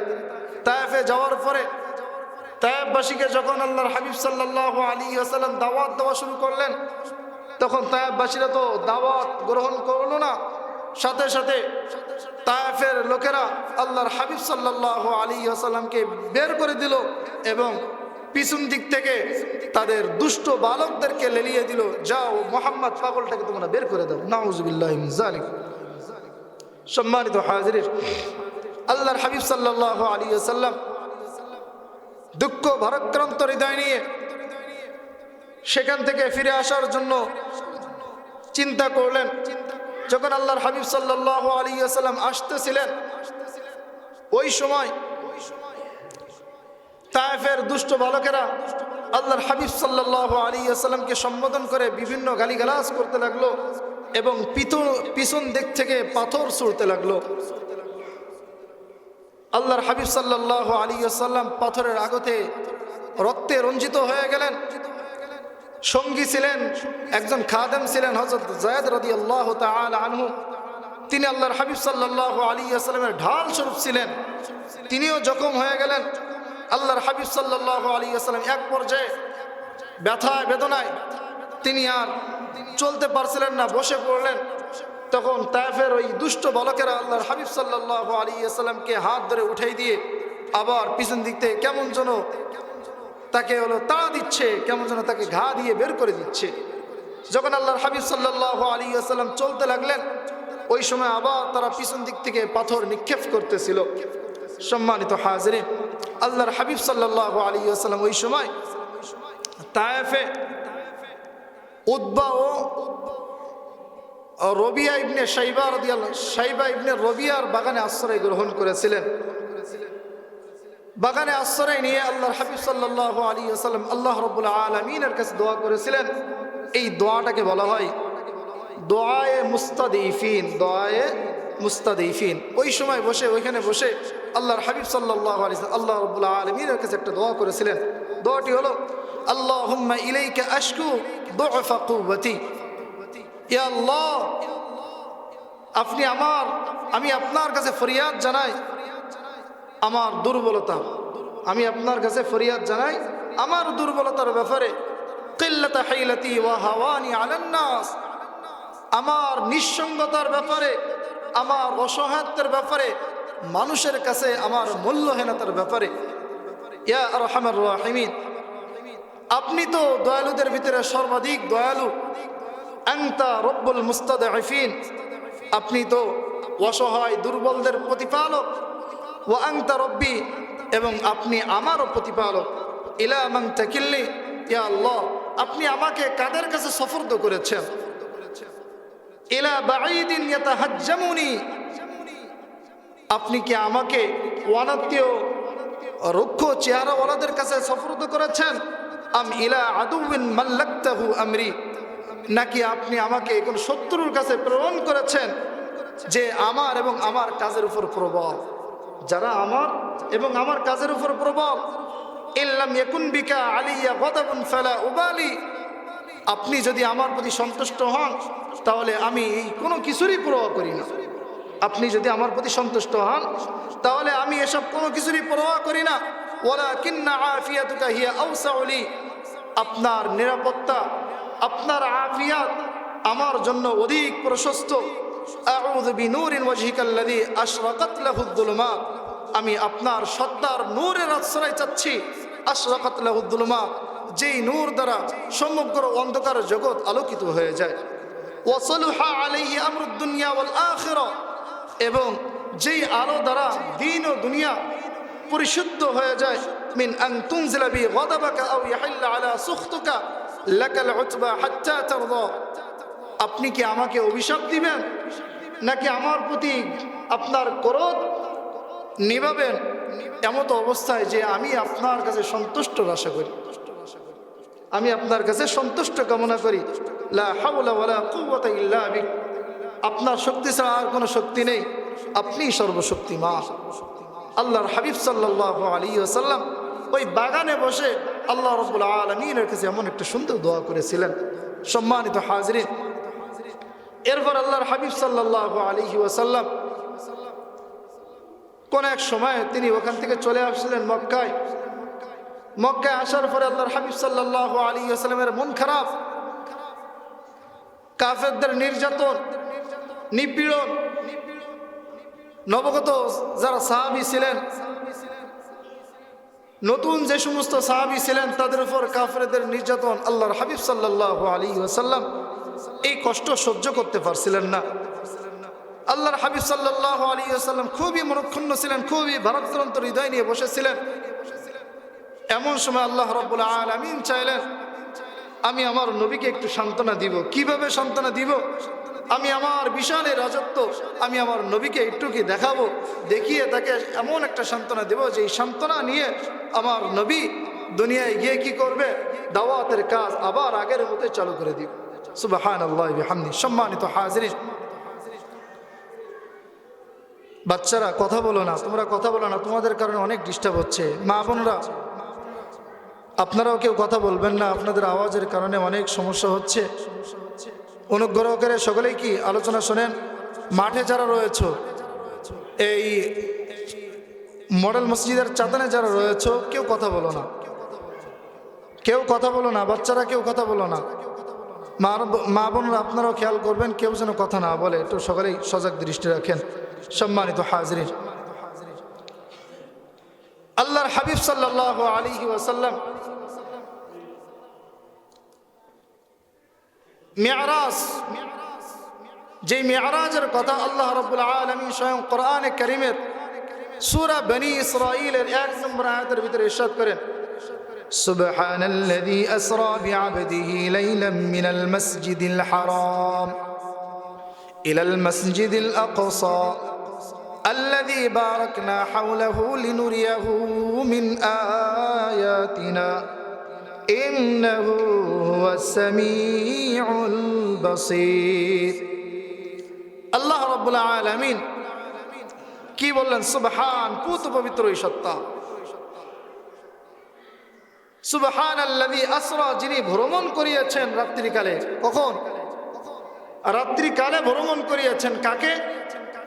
তায়েফে যাওয়ার পরে তায়েফবাসীকে যখন আল্লাহর হাবিব সাল্লাল্লাহু আলাইহি ওয়াসাল্লাম দাওয়াত দেওয়া শুরু করলেন, তখন তায়েফবাসীরা তো দাওয়াত গ্রহণ করলো না। সাথে সাথে তায়েফের লোকেরা আল্লাহর হাবিব সাল্লাল্লাহু আলাইহি ওয়াসাল্লামকে বের করে দিল এবং পিছন দিক থেকে তাদের দুষ্ট বালকদেরকে লেলিয়ে দিল, যাও মুহাম্মদ পাগলটাকে তোমরা বের করে দাও। নাউযুবিল্লাহি মিন যালিক। সম্মানিত হাজিরিন, আল্লাহর হাবিব সাল্লাল্লাহু আলাইহি ওয়াসাল্লাম দুঃখ ভারাক্রান্ত হৃদয় নিয়ে সেখান থেকে ফিরে আসার জন্য চিন্তা করলেন। যখন আল্লাহর হাবিব সাল্লাল্লাহু আলাইহি ওয়াসাল্লাম আসতেছিলেন, ওই সময় তায়েফের দুষ্ট বালকেরা আল্লাহর হাবিব সাল্লাল্লাহু আলাইহি ওয়াসাল্লামকে সম্বোধন করে বিভিন্ন গালিগালাজ করতে লাগলো এবং পিছন দিক থেকে পাথর ছুঁড়তে লাগলো। আল্লাহর হাবিব সাল্লাল্লাহু আলাইহি ওয়াসাল্লাম পাথরের আঘাতে রক্তে রঞ্জিত হয়ে গেলেন। সঙ্গী ছিলেন, একজন খাদেম ছিলেন হযরত যায়েদ রাদিয়াল্লাহু তাআলা আনহু, তিনি আল্লাহর হাবিব সাল্লাল্লাহু আলাইহি ওয়াসাল্লামের ঢাল স্বরূপ ছিলেন, তিনিও জখম হয়ে গেলেন। আল্লাহর হাবিব সাল্লাল্লাহু আলাইহি ওয়াসাল্লাম এক পর্যায়ে ব্যথায় বেদনায় তিনি আর চলতে পারছিলেন না, বসে পড়লেন। তখন তায়েফের ওই দুষ্ট বালকেরা আল্লাহর হাবিব সাল্লাল্লাহু আলাইহি ওয়াসাল্লামকে হাত ধরে উঠাই দিয়ে আবার পিছন দিক থেকে কেমন যেন তাকে তাড়া দিচ্ছে, কেমন যেন তাকে ঘা দিয়ে বের করে দিচ্ছে। যখন আল্লাহর হাবিব সাল্লাল্লাহু আলাইহি ওয়াসাল্লাম চলতে লাগলেন, ওই সময় আবার তারা পিছন দিক থেকে পাথর নিক্ষেপ করতেছিল। সম্মানিত হাজিরিন, আল্লাহর হাবিব সাল্লাল্লাহু আলাইহি ওয়াসাল্লাম ওই সময় তায়েফে উতবা ও রবিয়া ইবনে শাইবা ইবনে রবিয়ার বাগানে আশ্রয় গ্রহণ করেছিলেন। বাগানে আশ্রয় নিয়ে আল্লাহর হাবিব সাল্লাল্লাহু আলাইহি ওয়াসাল্লাম আল্লাহ রাব্বুল আলামিনের কাছে দোয়া করেছিলেন। এই দোয়াটাকে বলা হয় দোয়ায়ে মুস্তাদিফিন। দোয়ায়ে মুস্তাদিফিন। ওই সময় বসে, ওইখানে বসে আল্লাহর হাবিব সাল্লাল্লাহু আলাইহি ওয়াসাল্লাম আল্লাহ রাব্বুল আলামিনের কাছে একটা দোয়া করেছিলেন। দোয়াটি হলো আল্লাহুম্মা ইলাইকা আশকু দু'ফা কুওয়াতি। ইয়া আল্লাহ, আমি আপনার কাছে ফরিয়াদ জানাই আমার দুর্বলতা। আমি আপনার কাছে ফরিয়াদ জানাই আমার দুর্বলতার ব্যাপারে। কিল্লাতা হাইলাতি ওয়া হাওয়ানি আলান নাস। আমার নিঃসঙ্গতার ব্যাপারে, আমার অসহায়ত্বের ব্যাপারে, মানুষের কাছে আমার মূল্যহীনতার ব্যাপারে। ইয়া আরহামার রাহিমিন, আপনি তো দয়ালুদের ভিতরে সর্বাধিক দয়ালু। আনতা রব্বুল মুস্তাদঈফিন, আপনি তো অসহায় দুর্বলদের প্রতিপালক। ওয়া আনতা রব্বি, এবং আপনি আমারও প্রতিপালক। ইলা মান তাকিল্লি, ইয়া আল্লাহ, আপনি আমাকে কাদের কাছে সুপর্দ করেছেন? ইলা বাঈদিন ইয়াতাহাজ্জামুনি, আপনি কি আমাকে অনাত্মীয় রুক্ষ চেহারাওয়ালাদের কাছে সুপর্দ করেছেন? আম ইলা আদুউন মাল্লাকতাহু আমরি, নাকি আপনি আমাকে কোন শত্রুর কাছে প্রেরণ করেছেন যে আমার এবং আমার কাজের উপর প্রবল, যারা আমার এবং আমার কাজের উপর প্রবল। ইল্লাম ইয়াকুন বিকা আলিয়া গাদাবুন ফালা উবালি, আপনি যদি আমার প্রতি সন্তুষ্ট হন তাহলে আমি এই কোনো কিছুরই পরোয়া করি না। আপনি যদি আমার প্রতি সন্তুষ্ট হন তাহলে আমি এসব কোনো কিছুরই পরোয়া করি না। ওয়ালাকিন্না আফিয়াতুকা হিয়া আওসাউ লি, আপনার নিরাপত্তা, আপনার আফিয়াত আমার জন্য অধিক প্রশস্ত। আউযু বিনূরিন ওয়াজহিকাল্লাযী আশরাকাত লাহুদ যুলুমাত, আমি আপনার সত্তার নূরের আশ্রয় চাচ্ছি। আশরাকাত লাহুদ যুলুমাত, যেই নূর দ্বারা সমগ্র অন্ধকার জগৎ আলোকিত হয়ে যায়। ওয়া সালুহা আলাইহি আমরুদ দুনিয়া ওয়াল আখিরা, এবং যেই আলো দ্বারা দ্বীন ও দুনিয়া পরিশুদ্ধ হয়ে যায়। মিন আন তুনজিলা বি গাদাবাকা আও ইয়াহিল্লা আলা সুখতুকা লাকাল উতবা হাত্তা তারদা, আপনি কি আমাকে অভিশাপ দিবেন নাকি আমার প্রতি আপনার ক্রোধ নিভাবেন এমত অবস্থায় যে আমি আপনার কাছে সন্তুষ্ট আশা করি, আমি আপনার কাছে সন্তুষ্ট কামনা করি। লা হাওলা ওয়ালা কুওয়াতা ইল্লা বিক, আপনার শক্তি ছাড়া আর কোনো শক্তি নেই, আপনি সর্বশক্তিমান। আল্লাহর হাবিব সাল্লাল্লাহু আলাইহি ওয়াসাল্লাম ওই বাগানে বসে আল্লাহ রাব্বুল আলামিনের কাছে এমন একটা সুন্দর দোয়া করেছিলেন। সম্মানিত হাজিরিন, এরপর আল্লাহর হাবিব সাল্লাল্লাহু আলাইহি ওয়াসাল্লাম কোন এক সময় তিনি ওখান থেকে চলে আসছিলেন মক্কায়। মক্কায় আসার পরে আল্লাহর হাবিব সাল্লাল্লাহু আলাইহি ওয়াসাল্লামের মন খারাপ। কাফেরদের নির্যাতন, নিপীড়ন, নবগত যারা সাহাবী ছিলেন, নতুন যে সমস্ত সাহাবী ছিলেন তাদের উপর কাফেরদের নির্যাতন, আল্লাহর হাবিব সাল্লাল্লাহু আলাইহি ওয়াসাল্লাম এই কষ্ট সহ্য করতে পারছিলেন না। আল্লাহর হাবিব সাল্লাল্লাহু আলাইহি ওয়াসাল্লাম খুবই মনক্ষুণ্ণ ছিলেন, খুবই ভারাক্রান্ত হৃদয় নিয়ে বসেছিলেন। এমন সময় আল্লাহ রাব্বুল আলামিন চাইলেন আমি আমার নবীকে একটু সান্ত্বনা দিব। কিভাবে সান্ত্বনা দিব? আমি আমার বিশাল রাজত্ব আমি আমার নবীকে একটু কি দেখাবো, দেখিয়ে তাকে এমন একটা সান্ত্বনা দেব যে এই সান্ত্বনা নিয়ে আমার নবী দুনিয়ায় গিয়ে কি করবে, দাওয়াতের কাজ আবার আগের মতো চালু করে দিব। সুবহানাল্লাহি ওয়া বিহামদিহি। সম্মানিত হাজিরিন, বাচ্চারা কথা বলো না, তোমরা কথা বলো না, তোমাদের কারণে অনেক ডিস্টার্ব হচ্ছে। মা বোনরা আপনারাও কেউ কথা বলবেন না, আপনাদের আওয়াজের কারণে অনেক সমস্যা হচ্ছে। অনুগ্রহ করে সকলেই কি আলোচনা শোনেন। মাঠে যারা রয়েছে, এই মডেল মসজিদের চাঁদানে যারা রয়েছে, কেউ কথা বলো না, কেউ কথা বলো না, বাচ্চারা কেউ কথা বলো না। মা বোনরা আপনারাও খেয়াল করবেন কেউ যেন কথা না বলে, একটু সকলেই সজাগ দৃষ্টি রাখেন। সম্মানিত হাজিরিন, আল্লাহর হাবিব সাল্লাল্লাহু আলাইহি ওয়াসাল্লাম মিরাজ, যে মিরাজের কথা আল্লাহ রাব্বুল আলামিন স্বয়ং কোরআনে কারীমের সূরা বনী ইসরাঈলের 1 নম্বর আয়াতের ভিতরে ইরশাদ করেন, সুবহানাল্লাযী আসরা বিআবদিহি লাইলাম মিনাল মাসজিদিল হারাম ইলাল মাসজিদিল আকসা الذي باركنا حوله لنريه من آياتنا إنه هو السميع البصير আল্লাহ রাব্বুল আলামিন কি বললেন? সুবহান, পুত পবিত্র ওই সত্তা। সুবহানাল্লাযী আসরা, যিনি ভ্রমণ করিয়েছেন রাত্রিকালে। কখন? রাত্রিকালে ভ্রমণ করিয়েছেন। কাকে?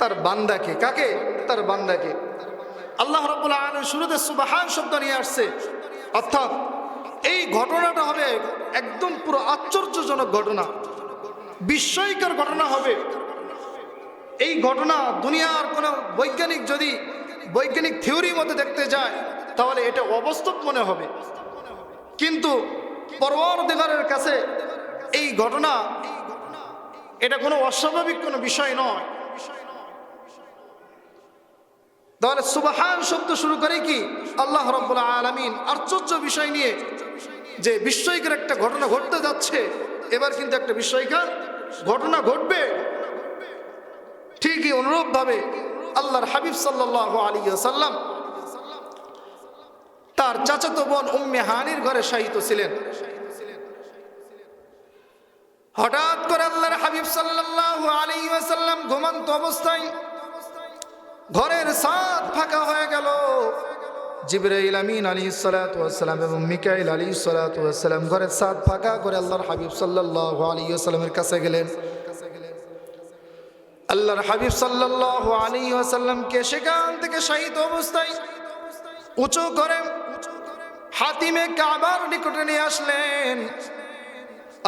তার বান্দাকে। কাকে? তার বান্দাকে। আল্লাহ রাব্বুল আলামিন শুরুতে সুবহান শব্দ নিয়ে আসছে, অর্থাৎ এই ঘটনাটা হবে একদম পুরো আশ্চর্যজনক ঘটনা, বিস্ময়কর ঘটনা হবে। এই ঘটনা দুনিয়ার কোনো বৈজ্ঞানিক যদি বৈজ্ঞানিক থিওরির মধ্যে দেখতে যায় তাহলে এটা অবাস্তব মনে হবে, কিন্তু পরওয়ারদিগারের কাছে এই ঘটনা এটা কোনো অস্বাভাবিক কোনো বিষয় নয়। তাহলে সুবহান শব্দ শুরু করে কি? আল্লাহ রাব্বুল আলামিন আশ্চর্য বিষয় নিয়ে, যে বিস্ময়কর একটা ঘটনা ঘটতে যাচ্ছে, এবার কিন্তু একটা বিস্ময়কর ঘটনা ঘটবে। ঠিকই অনুরূপভাবে আল্লাহর হাবিব সাল্লাল্লাহু আলাইহি ওয়াসাল্লাম তার চাচাতো বোন উম্মে হানির ঘরে শায়িত ছিলেন। হঠাৎ করে আল্লাহর হাবিব সাল্লাল্লাহু আলাইহি ওয়াসাল্লাম ঘুমন্ত অবস্থায় ঘরের ছাদ ফাঁকা হয়ে গেল। জিবরাইল আমিন আলাইহিস সালাতু ওয়াস সালাম এবং মিকাইল আলাইহিস সালাতু ওয়াস সালাম ঘরের ছাদ ফাঁকা করে আল্লাহর হাবিব সাল্লাল্লাহু আলাইহি ওয়াসাল্লামের কাছে গেলেন। আল্লাহর হাবিব সাল্লাল্লাহু আলাইহি ওয়াসাল্লামকে সেখান থেকে শায়িত অবস্থায় উঁচু করে হাতিমে কাবার নিকটে নিয়ে আসলেন।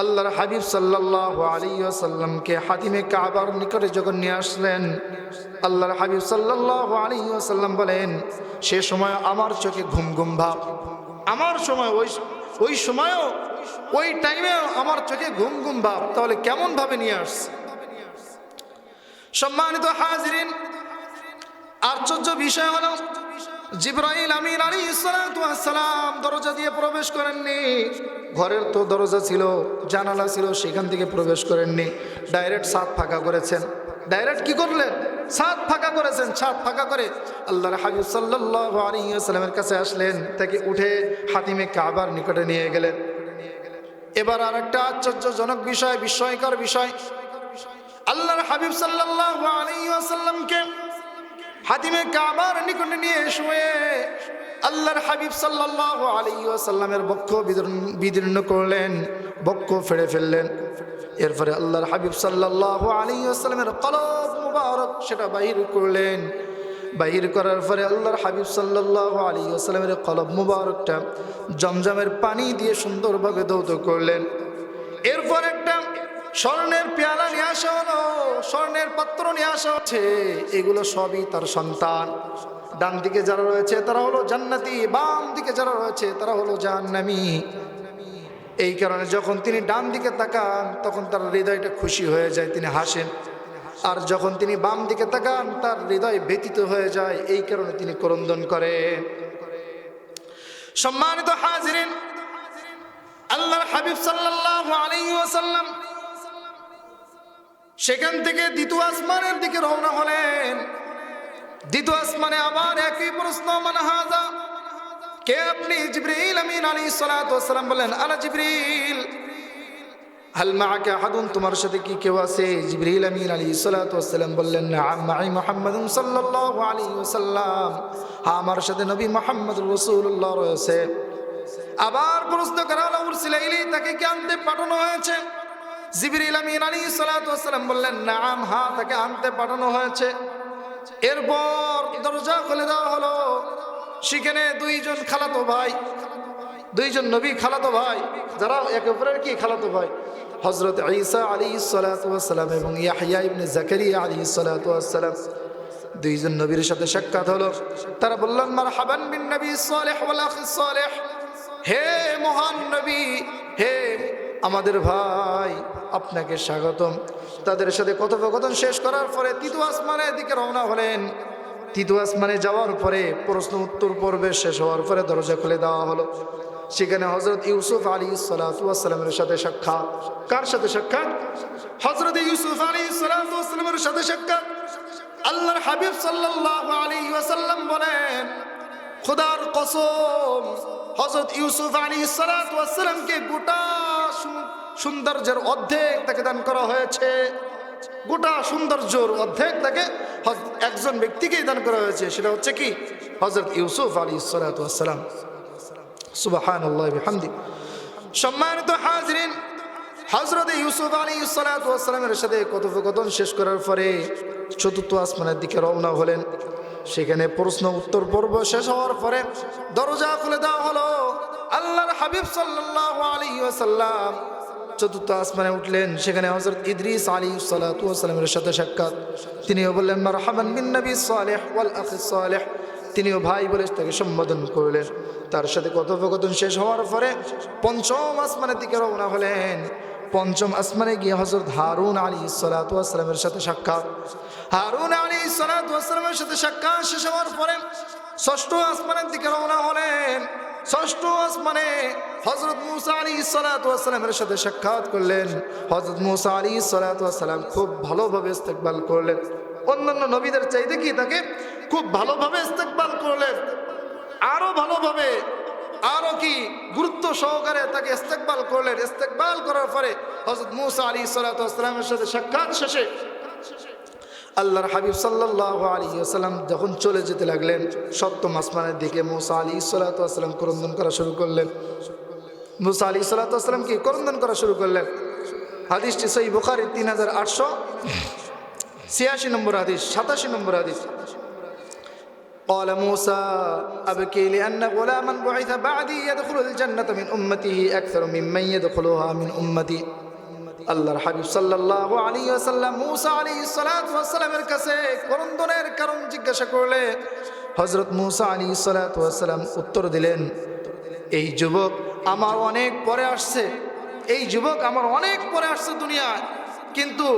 আল্লাহর হাবিব সাল্লাল্লাহু আলাইহি ওয়াসাল্লামকে হাতিমে কাবার নিকটে যখন নিয়ে আসলেন, আল্লাহর হাবিব সাল্লাল্লাহু আলাইহি ওয়াসাল্লাম বলেন, সে সময় আমার চোখে ঘুম ঘুম ভাব। আমার সময় ওই সময়ও ওই টাইমেও আমার চোখে ঘুম ঘুম ভাব। তাহলে কেমন ভাবে নিয়ে আসছে? সম্মানিত হাজিরিন, আশ্চর্য বিষয় হলো জিবরাইল আমিন আলাইহিস সালাতু ওয়াস সালাম দরজা দিয়ে প্রবেশ করেননি। ঘরের তো দরজা ছিল, জানালা ছিল, সেখান থেকে প্রবেশ করেননি, ডাইরেক্ট ছাদ ফাঁকা করেছেন। ডাইরেক্ট কি করলেন? ছাদ ফাঁকা করেছেন। ছাদ ফাঁকা করে আল্লাহর হাবিব সাল্লাল্লাহু আলাইহি ওয়াসাল্লামের কাছে আসলেন, তাকে উঠে হাতিমে কাবার নিকটে নিয়ে গেলেন। এবার আর একটা আশ্চর্যজনক বিষয়, বিস্ময়কর বিষয়, আল্লাহর হাবিব সাল্লাল্লাহু আলাইহি ওয়াসাল্লামকে হাতিমে কাবার নিকটে নিয়ে শুয়ে আল্লাহর হাবিব সাল্লাল্লাহু আলাইহি ওয়াসাল্লামের বক্ষ বিদীর্ণ করলেন, বক্ষ ফেড়ে ফেললেন। এরপরে আল্লাহর হাবিব সাল্লাল্লাহু আলাইহি ওয়াসাল্লামের কলব মুবারক সেটা বাহির করলেন। বাহির করার পরে আল্লাহর হাবিব সাল্লাল্লাহু আলাইহি ওয়াসাল্লামের কলব মুবারকটা জমজমের পানি দিয়ে সুন্দরভাবে ধৌত করলেন। এরপর একটা স্বর্ণের পেয়ালা নিয়ে আসা হলো, স্বর্ণের পাত্র নিয়ে আসা হচ্ছে। এগুলো সবই তার সন্তান। ডান দিকে যারা রয়েছে তারা হলো জান্নাতি, বাম দিকে যারা রয়েছে তারা হলো জাহান্নামী। এই কারণে যখন তিনি ডান দিকে তাকান তখন তার হৃদয়টা খুশি হয়ে যায়, তিনি হাসেন। আর যখন তিনি বাম দিকে তাকান তার হৃদয় ব্যথিত হয়ে যায়, এই কারণে তিনি ক্রন্দন করেন। সম্মানিত হাজিরিন, আল্লাহর হাবিব সাল্লাল্লাহু আলাইহি ওয়াসাল্লাম সেখান থেকে দ্বিতীয় আসমানের দিকে রওনা হলেন। দ্বিতীয় আসমানে আবার একই প্রশ্ন, মান হাযা, কে আপনি? জিবরাইল আমিন আলাইহিস সালাতু ওয়াস সালাম বলেন, আনা জিবরিল। হাল মাআকা আহাদুন, তোমার সাথে কি কেউ আছে? জিবরাইল আমিন আলাইহিস সালাতু ওয়াস সালাম বললেন, নাআম মাই মুহাম্মাদুন সাল্লাল্লাহু আলাইহি ওয়াসাল্লাম, হ্যাঁ আমার সাথে নবী মুহাম্মদ রাসূলুল্লাহ রয়েছে। আবার প্রশ্ন করা হলো, উরসিলা ইলাইহি, তাকে কি আনতে পাঠানো হয়েছে? জিবরিল আমিন আলাইহিস সালাতু ওয়াস সালাম বললেন, নাআম, হ্যাঁ তাকে আনতে পাঠানো হয়েছে। এরপর দরজা খুলে দেওয়া হলো। সেখানে দুইজন খালাতো ভাই, দুইজন নবী খালাতো ভাই, যারা একে অপরের কি খালাতো ভাই, হযরত ঈসা আলাইহিস সালাতু ওয়াস সালাম এবং ইয়াহইয়া ইবনে যাকারিয়া আলাইহিস সালাতু ওয়াস সালাম, দুইজন নবীর সাথে সাক্ষাৎ হলো। তারা বললেন, মারহাবান বিন নবী সালেহ ওয়াল আখি সালেহ, হে মহান নবী, হে আমাদের ভাই, আপনাকে স্বাগতম। তাদের সাথে কথোপকথন শেষ করার পরে তৃতীয় আসমানের দিকে রওনা হলেন। তৃতীয় আসমানে যাওয়ার পরে প্রশ্ন উত্তর পর্বে শেষ হওয়ার পরে দরজা খুলে দেওয়া হলো। সেখানে হযরত ইউসুফ আলাইহিস সালাতু ওয়াস সালামের সাথে সাক্ষাৎ। কার সাথে সাক্ষাৎ? হযরত ইউসুফ আলাইহিস সালাতু ওয়াস সালামের সাথে সাক্ষাৎ। আল্লাহর হাবিব সাল্লাল্লাহু আলাইহি ওয়াসাল্লাম বলেন, খোদার কসম, হযরত ইউসুফ আলাইহিস সালাতু ওয়াস সালামকে গোটা সৌন্দর্যের অর্ধেক তাকে দান করা হয়েছে। গোটা সৌন্দর্যের অর্ধেক তাকে একজন ব্যক্তিকেই দান করা হয়েছে, সেটা হচ্ছে কি হযরত ইউসুফ আলাইহিস সালাতু ওয়াস সালাম। সুবহানাল্লাহি বিহামদি। সম্মানিত হাজিরিন, হযরত ইউসুফ আলাইহিস সালাতু ওয়াস সালামের সাথে কথোপকথন শেষ করার পরে চতুর্থ আসমানের দিকে রওনা হলেন। সেখানে প্রশ্ন উত্তর পর্ব শেষ হওয়ার পরে দরজা খুলে দেওয়া হলো। আল্লাহর হাবিব সাল্লাল্লাহু আলাইহি ওয়াসাল্লাম চতুর্থ আসমানে উঠলেন। সেখানে হযরত ইদ্রিস আলাইহিস সালাতু ওয়াস সালামের সাথে সাক্ষাৎ। তিনিও বললেন, মারহাবান বিন নবী সালেহ ওয়াল আখি সালেহ। তিনিও ভাই বলে তাকে সম্বোধন করলেন। তার সাথে কথোপকথন শেষ হওয়ার পরে পঞ্চম আসমানের দিকে রওনা হলেন। পঞ্চম আসমানে গিয়ে হযরত হারুন আলাইহিস সালাতু ওয়াস সালামের সাথে সাক্ষাৎ। হারুন আলাইহিস সালাতু ওয়াস সালামের সাথে সাক্ষাৎ শেষ হওয়ার পরে ষষ্ঠ আসমানের দিকে রওনা হলেন। ষষ্ঠ আসমানে হযরত মূসা আলাইহিস সালাতু ওয়াস সালামের সাথে সাক্ষাৎ করলেন। হযরত মূসা আলাইহিস সালাতু ওয়াস সালাম খুব ভালোভাবে ইস্তেকবাল করলেন। অন্যান্য নবীদের চাইতে কি তাকে খুব ভালোভাবে ইস্তেকবাল করলেন, আরো ভালোভাবে, আরো কি গুরুত্ব সহকারে তাকে ইস্তেকবাল করলেন। ইস্তেকবাল করার পরে হযরত মূসা আলাইহিস সালাতু ওয়াস সালামের সাথে সাক্ষাৎ শেষে আল্লাহর হাবিব সাল্লাল্লাহু আলাইহি ওয়াসাল্লাম যখন চলে যেতে লাগলেন, সপ্তম আসমানের দিকে মূসা আলাইহিস সালাতু ওয়াস সালাম ক্রন্দন করা শুরু করলেন। মূসা আলাইহিস সালাতু ওয়াস সালাম কি ক্রন্দন করা শুরু করলেন। হাদিসটি সহিহ বুখারী 3886 নম্বর হাদিস, 87 নম্বর হাদিস। قال موسى أبكي لأن غلاما بعث بعدي يدخل الجنة من أمته أكثر ممن يدخلها من أمتي। আল্লাহর হাবিব সাল্লাল্লাহু আলাইহি ওয়াসাল্লাম মূসা আলাইহিস সালাতু ওয়াস সালামের কাছে ক্রন্দনের কারণ জিজ্ঞাসা করলে হযরত মূসা আলাইহিস সালাতু ওয়াস সালাম উত্তর দিলেন, এই যুবক আমার অনেক পরে আসছে, এই যুবক আমার অনেক পরে আসছে দুনিয়ায়, কিন্তু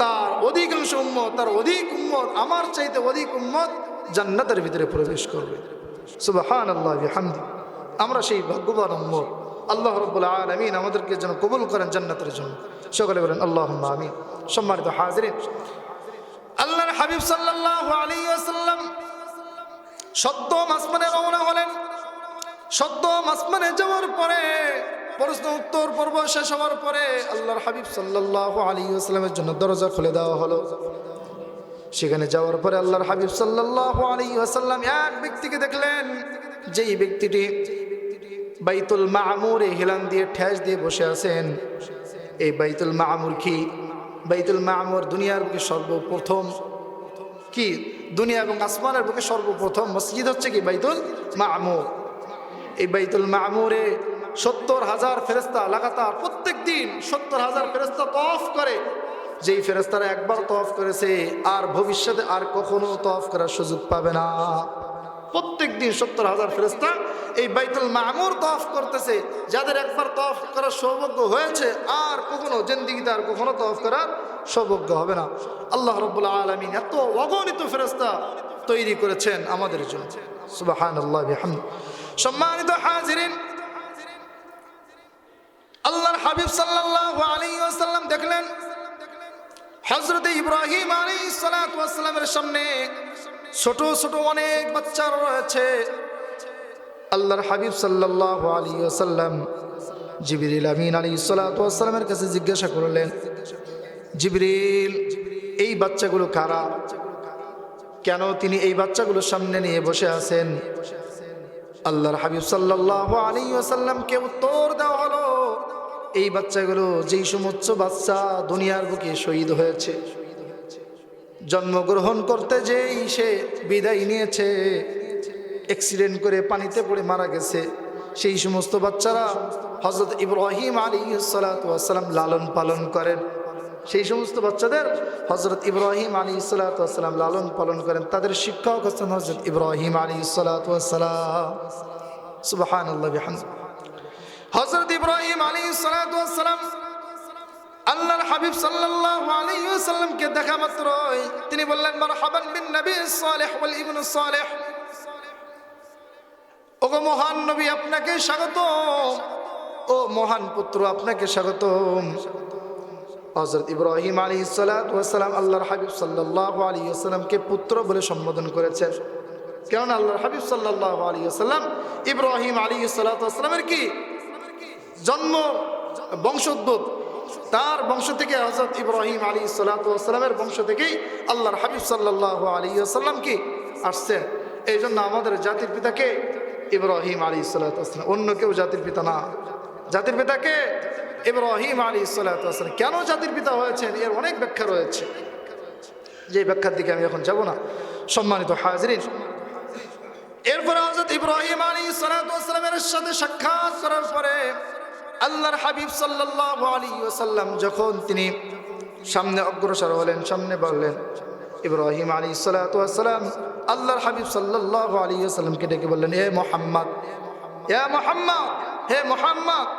তার অধিকাংশ উম্মত, তার অধিক উম্মত, আমার চাইতে অধিক উম্মত জান্নাতের ভিতরে প্রবেশ করবে। সুবহানাল্লাহি বিহামদি। আমরা সেই ভাগ্যবান উম্মত। আল্লাহ রাব্বুল আলামিন আমাদেরকে যেন কবুল করেন জান্নাতের জন্য। সকলে বলেন আল্লাহুম্মা আমিন। সম্মানিত হাজিরিন, আল্লাহর হাবিব সাল্লাল্লাহু আলাইহি ওয়াসাল্লাম সপ্তম আসমানে রওনা হলেন। সপ্তম আসমানে যাওয়ার পরে প্রশ্ন উত্তর পর্ব শেষ হওয়ার পরে আল্লাহর হাবিব সাল্লাল্লাহু আলাইহি ওয়াসাল্লামের জন্য দরজা খুলে দেওয়া হলো। সেখানে যাওয়ার পরে আল্লাহর হাবিব সাল্লাল্লাহু আলাইহি ওয়াসাল্লাম এক ব্যক্তিকে দেখলেন, যেই ব্যক্তিটি বাইতুল মামুরে হেলান দিয়ে ঠেস দিয়ে বসে আছেন। এই বাইতুল মামুর কি? বাইতুল মামুর দুনিয়ার বুকে সর্বপ্রথম কি, দুনিয়া এবং আসমানের বুকে সর্বপ্রথম মসজিদ হচ্ছে কি বাইতুল মামুর। এই বাইতুল মামুরে 70,000 ফেরেশতা লাগাতার প্রত্যেক দিন 70,000 ফেরেশতা তওয়াফ করে। যেই ফেরেশতারা একবার তওয়াফ করেছে আর ভবিষ্যতে আর কখনো তওয়াফ করার সুযোগ পাবে না। প্রত্যেক দিন 70,000 ফেরেশতা এই বাইতুল মামুর তওয়াফ করতেছে। যাদের একবার তওয়াফ করার সৌভাগ্য হয়েছে আর কখনো জিন্দেগিতে আর কখনো তওয়াফ করার সৌভাগ্য হবে না। আল্লাহ রাব্বুল আলামিন এত অগণিত ফেরেশতা তৈরি করেছেন আমাদের জন্য। সুবহানাল্লাহি বিহামদি। সম্মানিত হাজিরিন, আল্লাহর হাবিব সাল্লাল্লাহু আলাইহি ওয়াসাল্লাম দেখলেন হযরত ইব্রাহিম আলাইহিস সালাতু ওয়াস সালামের সামনে ছোট ছোট অনেক বাচ্চা রয়েছে। আল্লাহর হাবিব সাল্লাল্লাহু আলাইহি ওয়াসাল্লাম জিবরিল আমিন আলাইহিস সালাতু ওয়াস সালামের কাছে জিজ্ঞাসা করলেন, জিবরিল, এই বাচ্চাগুলো কারা? কেন তিনি এই বাচ্চাগুলোর সামনে নিয়ে বসে আছেন? আল্লাহর হাবিব সাল্লাল্লাহু আলাইহি ওয়াসাল্লামকে উত্তর দেওয়া হলো, এই বাচ্চাগুলো যেই সমস্ত বাচ্চা দুনিয়ার বুকে শহীদ হয়েছে, জন্মগ্রহণ করতে যেই সে বিদায় নিয়েছে, অ্যাক্সিডেন্ট করে পানিতে পড়ে মারা গেছে, সেই সমস্ত বাচ্চারা হযরত ইব্রাহিম আলাইহিস সালাতু ওয়াস সালাম লালন পালন করেন। সেই সমস্ত বাচ্চাদের হযরত ইব্রাহিম আলাইহিস সালাতু ওয়াস সালাম লালন পালন করেন। তাদের শিক্ষক হচ্ছেন হযরত ইব্রাহিম আলাইহিস সালাতু ওয়াস সালাম। সুবহানাল্লাহি বিহামদি। হযরত ইব্রাহিম আলাইহিস সালাতু ওয়াস সালাম আল্লাহর হাবিব সাল্লাল্লাহু আলাইহি ওয়াসাল্লামকে দেখা মাত্রই তিনি বললেন, মারহাবান বিন নবী সালেহ ওয়াল ইবনে সালেহ। ওগো মহান নবী, আপনাকে স্বাগতম। ও মহান পুত্র, আপনাকে স্বাগতম। হযরত ইব্রাহিম আলাইহিস সালাতু ওয়াস সালাম আল্লাহর হাবিব সাল্লাল্লাহু আলাইহি ওয়াসাল্লামকে পুত্র বলে সম্বোধন করেছেন। কারণ আল্লাহর হাবিব সাল্লাল্লাহু আলাইহি ওয়াসাল্লাম ইব্রাহিম আলাইহিস সালাতু ওয়াস সালামের কি জন্ম বংশোদ্ভূত, তার বংশ থেকে হযরত ইব্রাহিম আলাইহিস সালাতু ওয়াস সালামের বংশ থেকেই আল্লাহর হাবিব সাল্লাল্লাহু আলাইহি ওয়াসাল্লাম কি আসছেন। এই জন্য আমাদের জাতির পিতাকে ইব্রাহিম আলাইহিস সালাতু ওয়াস সালাম, অন্য কেউ জাতির পিতা না। জাতির পিতাকে ইব্রাহিম আলাইহিস সালাতু ওয়াস সালাম। কেন জাতির পিতা হয়েছেন এর অনেক ব্যাখ্যা রয়েছে, যে ব্যাখ্যার দিকে আমি এখন যাব না। সম্মানিত হাজিরিন, এরপরে হযরত ইব্রাহিম আলাইহিস সালাতু ওয়াস সালামের সাথে সাক্ষাৎ করার পরে আল্লাহর হাবিব সাল্লাল্লাহু আলাইহি ওয়াসাল্লাম যখন তিনি সামনে অগ্রসর হলেন, সামনে বললেন, ইব্রাহিম আলাইহিস সালাতু ওয়াস সালাম আল্লাহর হাবিব সাল্লাল্লাহু আলাইহি ওয়াসাল্লামকে ডেকে বললেন, হে মুহাম্মদ, ইয়া মুহাম্মদ, হে মুহাম্মদ,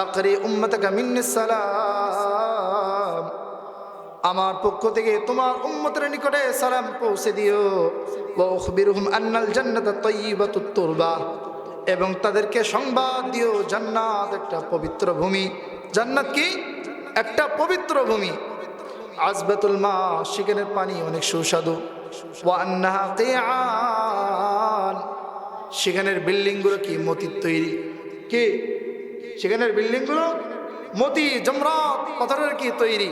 আকরি উম্মতাকা মিন্নিস সালাম, আমার পক্ষ থেকে তোমার উম্মতের নিকটে সালাম পৌঁছে দিও। ওয়া উখবিরুহুম আন্নাল জান্নাতা তাইয়্যিবাতুত তুরবা, এবং তাদেরকে সংবাদ দিও জান্নাত একটা পবিত্র ভূমি। জান্নাত কি? একটা পবিত্র ভূমি। আযবাতুল মা, সেখানের পানি অনেক সুস্বাদু। ওয়া আন্নাহা কিআন, সেখানের বিল্ডিংগুলো কি মতির তৈরি। কি? সেখানের বিল্ডিংগুলো মতি জমরাত পাথরের কি তৈরি।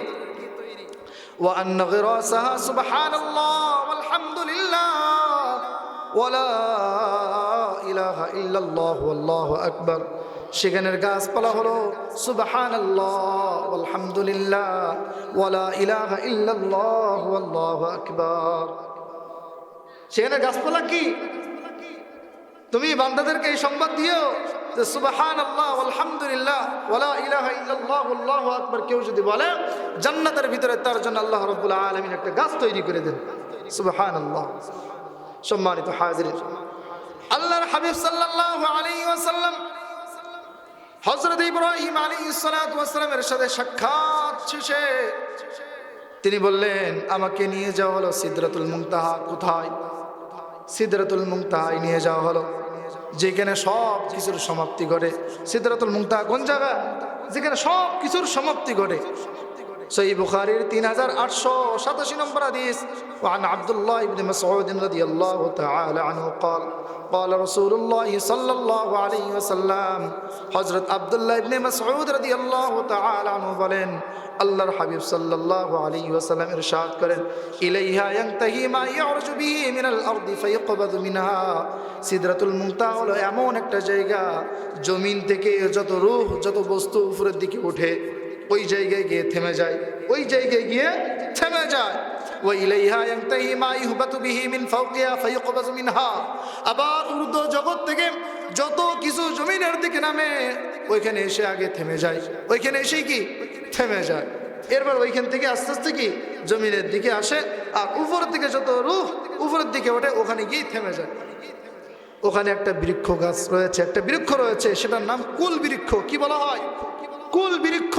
ওয়া আন্না গিরাসাহা সুবহানাল্লাহ ওয়ালহামদুলিল্লাহ ওয়ালা ইলাহা ইল্লাল্লাহু আল্লাহু আকবার, সেখানের গাছপালা হলো সুবহানাল্লাহ ওয়ালহামদুলিল্লাহ ওয়ালা ইলাহা ইল্লাল্লাহু আল্লাহু আকবার। সেখানের গাছপালা কি? তুমি বান্দাদেরকে এই সংবাদ দিও যে সুবহানাল্লাহ ওয়ালহামদুলিল্লাহ ওয়ালা ইলাহা ইল্লাল্লাহু আল্লাহু আকবার কেউ যদি বলে, জান্নাতের ভিতরে তার জন্য আল্লাহ রাব্বুল আলামিন একটা গাছ তৈরি করে দেন। সুবহানাল্লাহ। সম্মানিত হাজিরিন, আল্লাহর হাবিব সাল্লাল্লাহু আলাইহি ওয়াসাল্লাম হযরত ইব্রাহিম আলাইহিস সালাতু ওয়াস সালামের সাথে সাক্ষাৎ শেষে তিনি বললেন, আমাকে নিয়ে যাওয়া হলো সিদরাতুল মুনতাহা। কোথায়? সিদরাতুল মুনতাহায় নিয়ে যাওয়া হলো, যেখানে সব কিছুর সমাপ্তি ঘটে। সিদরাতুল মুনতাহা কোন জায়গা? যেখানে সব কিছুর সমাপ্তি ঘটে। সহিহ বুখারীর 3887 নম্বর হাদিস। وعن عبد الله بن مسعود رضي الله تعالى عنه قال قال رسول الله صلى الله عليه وسلم, হযরত আব্দুল্লাহ ইবনে মাসউদ রাদিয়াল্লাহু তাআলা আনহু বলেন, আল্লাহর হাবিব সাল্লাল্লাহু আলাইহি ওয়াসাল্লাম ইরশাদ করেন, ইলাইহা ইয়ানতাহি মা ইয়ারজু বিহি মিনাল আরদি ফায়াকবাদু মিনহা, সিদরাতুল মুনতাহা হলো এমন একটা জায়গা, জমিন থেকে যত রূহ, যত বস্তু উপরের দিকে ওঠে ওই জায়গায় গিয়ে থেমে যায়, ওই জায়গায় গিয়ে থেমে যায়। ওয়া ইলাইহা ইয়ানতাহি মা ইহবাতু বিহি মিন ফাওকিহা ফায়াকবাযু মিনহা, আবার ঊর্ধ্ব জগৎ থেকে যত কিছু জমিনের দিকে নামে ওইখানে এসে আগে থেমে যায়, ওইখানে এসেই কি থেমে যায়। এরপর ওইখান থেকে আস্তে আস্তে কি জমিনের দিকে আসে, আর উপরের দিকে যত রূহ উপরের দিকে ওঠে ওখানে গিয়ে থেমে যায়। ওখানে একটা বৃক্ষ গাছ রয়েছে, একটা বৃক্ষ রয়েছে, সেটার নাম কুল বৃক্ষ। কি বলা হয়? কুল বৃক্ষ।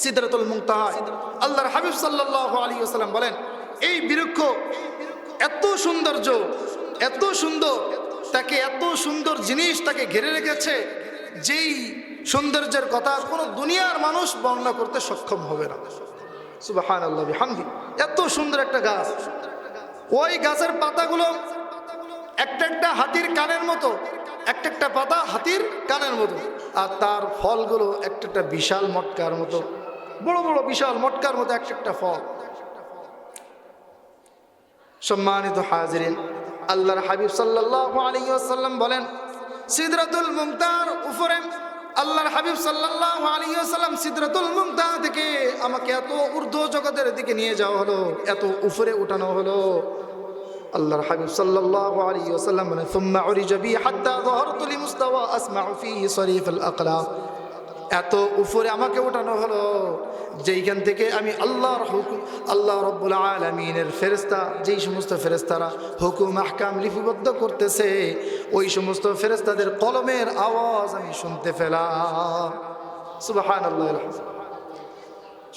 সিদরাতুল মুনতাহা, আল্লাহর হাবিব সাল্লাল্লাহু আলাইহি ওয়াসাল্লাম বলেন, এই বৃক্ষ এত সৌন্দর্য, এত সুন্দর, তাকে এত সুন্দর জিনিস তাকে ঘিরে রেখেছে, যেই সৌন্দর্যের কথা কোনো দুনিয়ার মানুষ বর্ণনা করতে সক্ষম হবে না। সুবহানাল্লাহ বিহামদি। এত সুন্দর একটা গাছ। ওই গাছের পাতাগুলো একটা একটা হাতির কানের মতো, একটা একটা পাতা হাতির কানের মতো, আর তার ফলগুলো একটা একটা বিশাল মটকার মতো, বড় বড় বিশাল মটকার মতো একটা একটা ফল। সম্মানিত হাজিরিন, আল্লাহর হাবিব সাল্লাল্লাহু আলাইহি ওয়াসাল্লাম বলেন, সিদরাতুল মুনতাহার উপরে আল্লাহর হাবিব সাল্লাল্লাহু আলাইহি ওয়াসাল্লাম সিদরাতুল মুনতাহা থেকে আমাকে এত ঊর্ধ্ব জগতের দিকে নিয়ে যাওয়া হলো, এত উপরে উঠানো হলো। আল্লাহর হাবিব সাল্লাল্লাহু আলাইহি ওয়াসাল্লাম বলেন, সুম্মা উরিজা বি হাত্তা যাহারতু লিমুস্তাওয়া আসমাউ ফীহি সরিফাল আকলাম, এত উপরে আমাকে উঠানো হলো যেইখান থেকে আমি আল্লাহর হুকুম, আল্লাহ রাব্বুল আলামিনের ফেরেশতা, যেই সমস্ত ফেরেশতারা হুকুম আহকাম লিপিবদ্ধ করতেছে, ওই সমস্ত ফেরেশতাদের কলমের আওয়াজ আমি শুনতে পেলাম। সুবহানাল্লাহ।